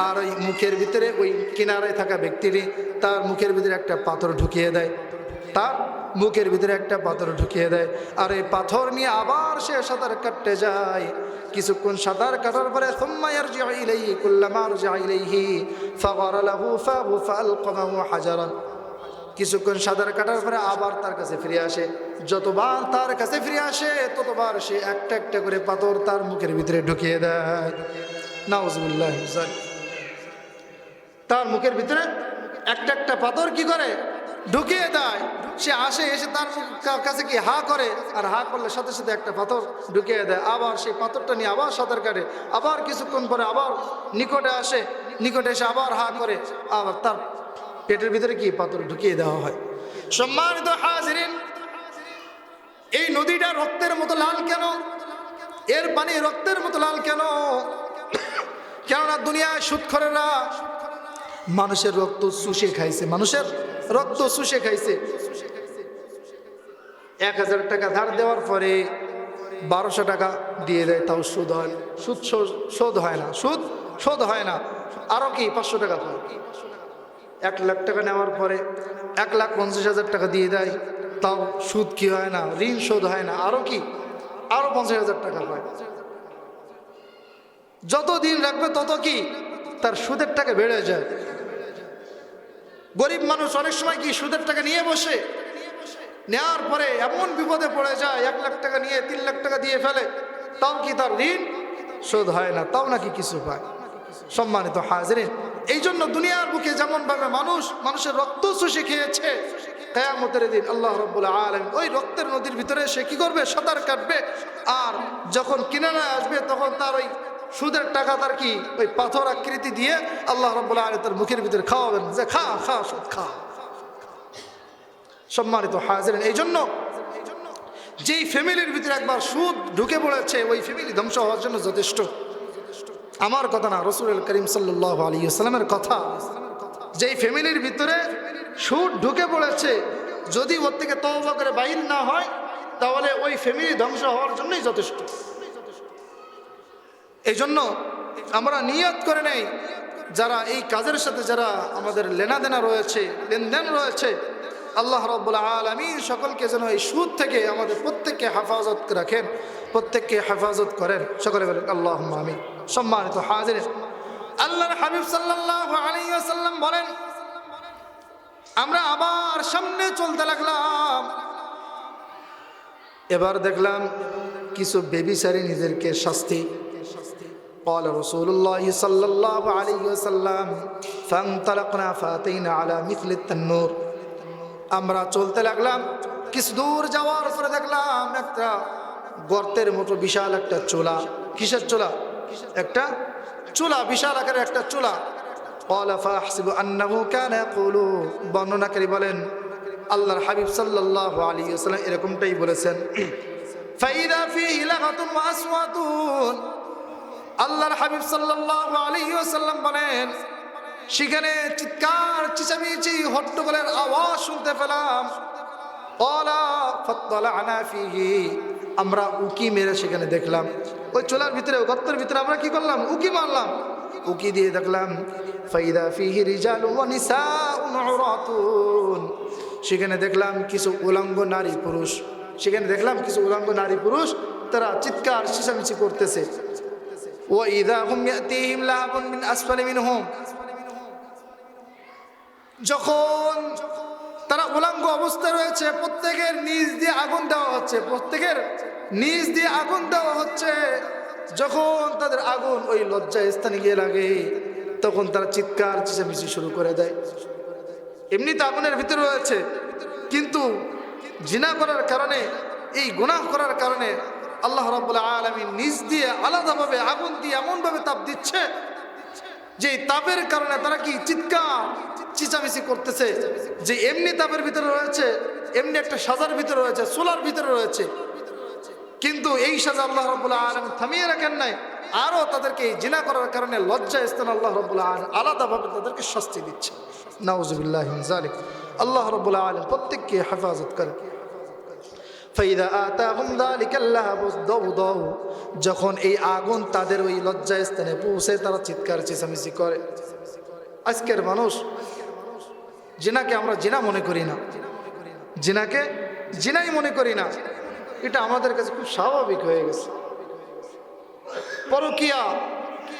আর ওই মুখের ভিতরে ওই কিনারায় থাকা ব্যক্তিটি তার মুখের ভিতরে একটা পাথর ঢুকিয়ে দেয়, তার মুখের ভিতরে একটা পাথর ঢুকিয়ে দেয়, আর এই পাথর নিয়ে আবার সে সাঁতার কাটতে যায়। কিছুক্ষণ সাঁতার কাটার পরে সুম্মা ইয়ারজিউ ইলাইহি কুল্লামা রাজা ইলাইহি ফাগারা লাহু ফাহু ফাআলকামাহু হাজারান, কিছুক্ষণ সাঁতার কাটার পরে আবার তার কাছে ফিরে আসে, যতবার তার কাছে ফিরে আসে ততবার সে একটা একটা করে পাথর তার মুখের ভিতরে ঢুকিয়ে দেয়। নাউজুবিল্লাহ, তার মুখের ভিতরে একটা একটা পাথর কি করে? ঢুকিয়ে দেয়। সে আসে, এসে তার কাছে কি হা করে, আর হা করলে সাথে সাথে একটা পাথর ঢুকিয়ে দেয়, আবার সেই পাথরটা নিয়ে আবার সাঁতার কাটে, আবার কিছুক্ষণ পরে আবার নিকটে আসে, নিকটে এসে আবার হা করে, আবার তার পেটের ভিতরে কি পাথর ঢুকিয়ে দেওয়া হয়। সম্মানিত হাজিরিন, এই নদীটা রক্তের মতো লাল কেন? এর পানি রক্তের মতো লাল কেন? কেননা দুনিয়ায় সুদখোরেরা মানুষের রক্ত চুষে খাইছে, মানুষের রক্ত চুষে খাইছে। 1000 টাকা ধার দেওয়ার পরে 1200 টাকা দিয়ে দেয়, তাও সুদ হয়, শোধ হয় না, সুদ শোধ হয় না, আরো কি 500 টাকা হয়, 1 লাখ টাকা নেওয়ার পরে 1,50,000 টাকা দিয়ে দেয়, তাও সুদ কি হয় না, ঋণ শোধ হয় না, আরো কি, আরো 50,000 টাকা হয়। যত দিন রাখবে তত কি তার সুদের টাকা বেড়ে যায়। গরিব মানুষ অনেক সময় কি সুদের টাকা নিয়ে বসে, নেওয়ার পরে এমন বিপদে পড়ে যায়, 1 লাখ টাকা নিয়ে 3 লাখ টাকা দিয়ে ফেলে, তাও কি তার ঋণ শোধ হয় না, তাও নাকি কিছু পায়। সম্মানিত হাজিরিন, এই জন্য দুনিয়ার বুকে যেমন ভাবে মানুষের রক্ত চুষে খেয়েছে, কিয়ামতের দিন আল্লাহ রাব্বুল আলামিন ওই রক্তের নদীর ভিতরে সে কি করবে, সাঁতার কাটবে। আর যখন কিনারায় আসবে তখন তার ওই সুদের টাকা তার কি ওই পাথর আকৃতি দিয়ে আল্লাহ রাব্বুল আলামিন তার মুখের ভিতরে খাওয়াবেন, যে খা খা সুদ খা। সম্মানিত হাজিরিন, এই জন্য যেই ফ্যামিলির ভিতরে একবার সুদ ঢুকে পড়েছে ওই ফ্যামিলি ধ্বংস হওয়ার জন্য যথেষ্ট। আমার কথা না, রাসূল করিম সাল্লাল্লাহু আলাইহি ওয়াসাল্লামের কথা। যেই ফ্যামিলির ভিতরে সুদ ঢুকে পড়েছে, যদি ওর থেকে তওবা করে বাইর না হয় তাহলে ওই ফ্যামিলি ধ্বংস হওয়ার জন্যই যথেষ্ট। এই জন্য আমরা নিয়ত করে নেই, যারা এই কাজের সাথে যারা আমাদের লেনাদেনা রয়েছে, লেনদেন রয়েছে, আল্লাহ রাব্বুল আলামিন সকলকে যেন এই সুদ থেকে আমাদের প্রত্যেককে হেফাজত রাখেন, প্রত্যেককে হেফাজত করেন। সকলে বলেন আল্লাহুম্মা আমিন। সম্মানিত হাজিরিন, আল্লাহর হাবিব সাল্লাল্লাহু আলাইহি ওয়াসাল্লাম বলেন, আমরা আবার সামনে চলতে লাগলাম, এবার দেখলাম কিছু বেবিচারী নিজেদেরকে শাস্তি। قال رسول الله صلى الله عليه وسلم فانطلقنا فاتينا على مثل التنور। আমরা চলতে লাগলাম, কিছু দূর যাওয়ার পরে দেখলাম একটা গর্তের মতো বিশাল একটা চুলা। কিসের চুলা? একটা চুলা, বিশাল আকারের একটা চুলা। قال فاحسب انه كان يقول, বর্ণনাকারী বলেন আল্লাহর হাবিব সাল্লাল্লাহু আলাইহি ওয়াসাল্লাম এরকমটাই বলেছেন, فاذا فيه لغط واصوات। আল্লাহর হাবিব সাল্লাল্লাহু আলাইহি ওয়াসাল্লাম বলেন, সেখানে চিৎকার চেঁচামেচি হট্টগোলের আওয়াজ শুনতে পেলাম। ক্বালা ফাত্তালা'না ফীহি, আমরা উকি মেরে সেখানে দেখলাম, ওই চুলার ভিতরে, গর্তের ভিতরে আমরা কি করলাম, উকি মারলাম। উকি দিয়ে দেখলাম ফাইদা ফীহি রিজালুন ওয়া নিসাউন উরাতুন, সেখানে দেখলাম কিছু উলঙ্গ নারী পুরুষ, সেখানে দেখলাম কিছু উলঙ্গ নারী পুরুষ, তারা চিৎকার চেঁচামেচি করতেছে। وإذا هم يأتيهم لهب من أسفل منهم, যখন তারা উলঙ্গ অবস্থায় রয়েছে, প্রত্যেকের নিজ দিয়ে আগুন দেওয়া হচ্ছে, প্রত্যেকের নিজ দিয়ে আগুন দেওয়া হচ্ছে। যখন তাদের আগুন ওই লজ্জা স্থানে গিয়ে লাগে, তখন তারা চিৎকার চেঁচামেচি শুরু করে দেয়। এমনি তো আগুনের ভিতরে রয়েছে, কিন্তু জিনা করার কারণে, এই গুনাহ করার কারণে আল্লাহ রাব্বুল আলামিন নিজ দিয়ে আলাদাভাবে আগুন দিয়ে এমনভাবে তাপ দিচ্ছে যে তাপের কারণে তারা কি চিৎকার চেঁচামেচি করতেছে, যে এমনি তাপের ভিতরে রয়েছে, এমনি একটা সাজার ভিতরে রয়েছে, চুলার ভিতরে রয়েছে, কিন্তু এই সাজা আল্লাহ রাব্বুল আলামিন থামিয়ে রাখেন নাই, আরো তাদেরকে এই জিনা করার কারণে লজ্জা স্থানে আল্লাহ রাব্বুল আলামিন আলাদাভাবে তাদেরকে শাস্তি দিচ্ছে। নাউযুবিল্লাহি মিন যালিক। আল্লাহ রাব্বুল আলামিন প্রত্যেককে হেফাজত করেন। ফাইদা আতাহুম যালিকাল লাহাবু দাউ, যখন এই আগুন তাদের ওই লজ্জা স্থানে পৌঁছে তারা চিৎকার চেঁচামেচি করে। আজকের মানুষ জিনাকে আমরা জিনা মনে করি না, জিনাকে জিনাই মনে করি না, এটা আমাদের কাছে খুব স্বাভাবিক হয়ে গেছে। পরকীয়া,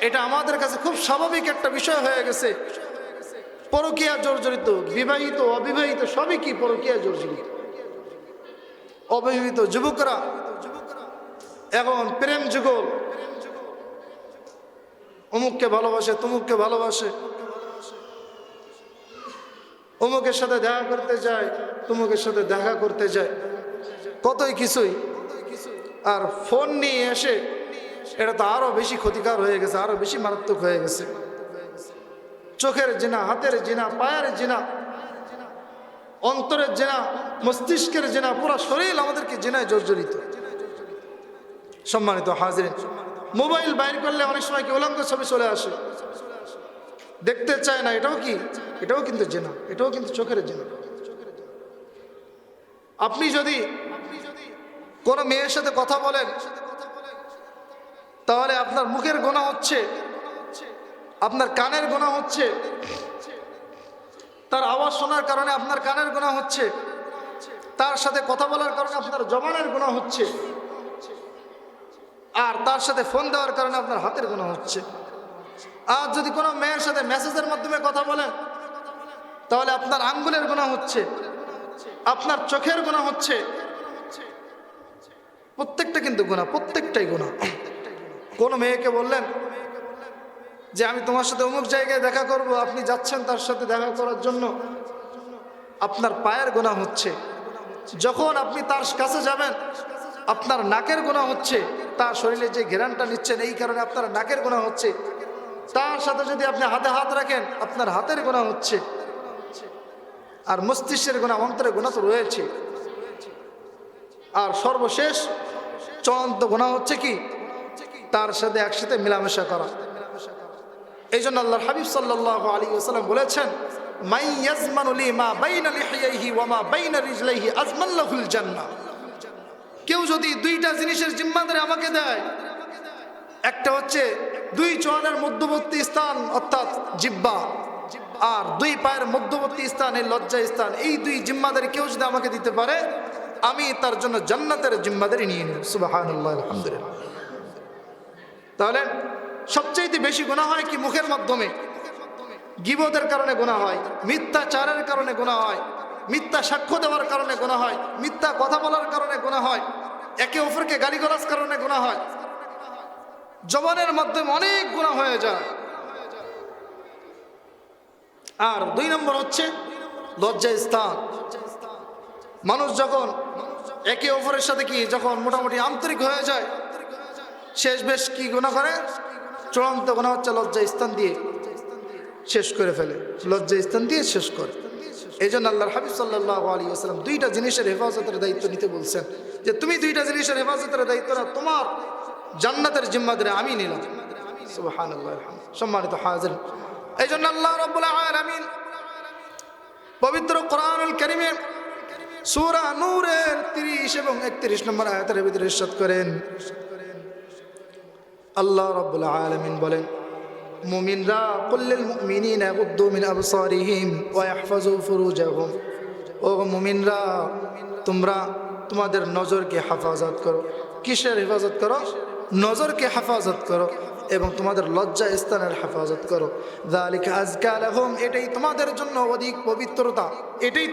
এটা আমাদের কাছে খুব স্বাভাবিক একটা বিষয় হয়ে গেছে। পরকীয়া জর্জরিত, বিবাহিত অবিবাহিত সবই কি পরকীয়া জর্জরিত। অবিবাহিত যুবকরা এখন প্রেম যুগল, অমুককে ভালোবাসে, তমুককে ভালোবাসে, অমুকের সাথে দেখা করতে যায়, তমুকের সাথে দেখা করতে যায়, কতই কিছুই। আর ফোন নিয়ে এসে এটা তো আরো বেশি ক্ষতিকর হয়ে গেছে, আরো বেশি মারাত্মক হয়ে গেছে। চোখের জিনা, হাতের জিনা, পায়ের জিনা, অন্তরের জিনা, মস্তিষ্কের জিনা, পুরো শরীর আমাদেরকে জিনায় জর্জরিত। সম্মানিত হাজিরিন, মোবাইল বাইর করলে অনেক সময় কি উলঙ্গ ছবি চলে আসে, দেখতে চায় না, এটাও কি, এটাও কিন্তু জিনা, এটাও কিন্তু চোখের জিনা। আপনি যদি কোনো মেয়ের সাথে কথা বলেন তাহলে আপনার মুখের গোনা হচ্ছে, আপনার কানের গোনা হচ্ছে, তার আওয়াজ শোনার কারণে আপনার কানের গুনাহ হচ্ছে, তার সাথে কথা বলার কারণে আপনার জবানের গুনাহ হচ্ছে, আর তার সাথে ফোন দেওয়ার কারণে আপনার হাতের গুনাহ হচ্ছে। আর যদি কোনো মেয়ের সাথে মেসেজের মাধ্যমে কথা বলেন তাহলে আপনার আঙ্গুলের গুনাহ হচ্ছে, আপনার চোখের গুনাহ হচ্ছে। প্রত্যেকটা কিন্তু গুনাহ, প্রত্যেকটাই গুনাহ। কোনো মেয়েকে বললেন যে আমি তোমার সাথে অমুক জায়গায় দেখা করব, আপনি যাচ্ছেন তার সাথে দেখা করার জন্য, আপনার পায়ের গুনাহ হচ্ছে। যখন আপনি তার কাছে যাবেন আপনার নাকের গুনাহ হচ্ছে, তার শরীরে যে ঘেরানটা নিচ্ছেন এই কারণে আপনার নাকের গুনাহ হচ্ছে। তার সাথে যদি আপনি হাতে হাত রাখেন আপনার হাতের গুনাহ হচ্ছে। আর মস্তিষ্কের গুনাহ, অন্তরের গুনাহ তো রয়েছে। আর সর্বশেষ চূড়ান্ত গুনাহ হচ্ছে কি, তার সাথে একসাথে মেলামেশা করা। এই জন্য আল্লাহর হাবিব সাল্লাল্লাহু আলাইহি ওয়াসাল্লাম বলেছেন, মাই ইয়াজমানু লি মা বাইনা লিহিয়াইহি ওয়া মা বাইনা রিজলাইহি আজমান লাহুল জান্নাহ। কেউ যদি দুইটা জিনিসের জিম্মাদারি আমাকে দেয়, একটা হচ্ছে দুই চোয়ালের মধ্যবর্তী স্থান অর্থাৎ জিহ্বা, আর দুই পায়ের মধ্যবর্তী স্থান এই লজ্জা স্থান, এই দুই জিম্মাদারি কেউ যদি আমাকে দিতে পারে আমি তার জন্য জান্নাতের জিম্মাদারি নিয়ে নিব। সুবহানাল্লাহ, আলহামদুলিল্লাহ। তাহলে সবচেয়ে বেশি গুনাহ হয় কি, মুখের মাধ্যমে। গীবতের কারণে গুনাহ হয়, মিথ্যাচারের কারণে গুনাহ হয়, মিথ্যা সাক্ষ্য দেওয়ার কারণে গুনাহ হয়, মিথ্যা কথা বলার কারণে গুনাহ হয়, একে অপরকে গালিগালাজ কারণে গুনাহ হয়। জবানের মাধ্যমে অনেক গুনাহ হয়ে যায়। আর 2 নম্বর হচ্ছে লজ্জা স্থান। মানুষ যখন একে অপরের সাথে কি যখন মোটামুটি আন্তরিক হয়ে যায়, শেষ বেশ কি গুনাহ করে, চূড়ান্ত গুনাহ হচ্ছে লজ্জা স্থান দিয়ে শেষ করে ফেলে, লজ্জা স্থান দিয়ে শেষ করে। এই জন্য আল্লাহর হাবিব সাল্লাল্লাহু আলাইহি ওয়াসাল্লাম 2টা জিনিসের হেফাজতের দায়িত্ব নিতে বলছেন, যে তুমি 2টা জিনিসের হেফাজতের দায়িত্ব না, তোমার জান্নাতের জিম্মাদারি আমি নিলাম। সুবহানাল্লাহ, সম্মানিত হাজির। এই জন্য আল্লাহ রাব্বুল আলামিন পবিত্র কোরআনুল কারীমে সূরা নূরের 30 এবং 31 নম্বর আয়াতের ভিতরে ইরশাদ করেন, আল্লাহ রাব্বুল আলামিন বলেন, মুমিনরা কুল্লিল মুমিনিনা ইয়াগুদ্দু মিন আবসারিহিম ওয়া ইয়াহফাজু ফুরুজাহুম। ও মুমিনরা, তোমরা তোমাদের নজরকে হেফাজত করো। কিসের হেফাজত করো? নজরকে হেফাজত করো এবং তোমাদের লজ্জা স্থানের হেফাজত করো। যালিকা আযকা লাহুম, এটাই তোমাদের জন্য অধিক পবিত্রতা, এটাই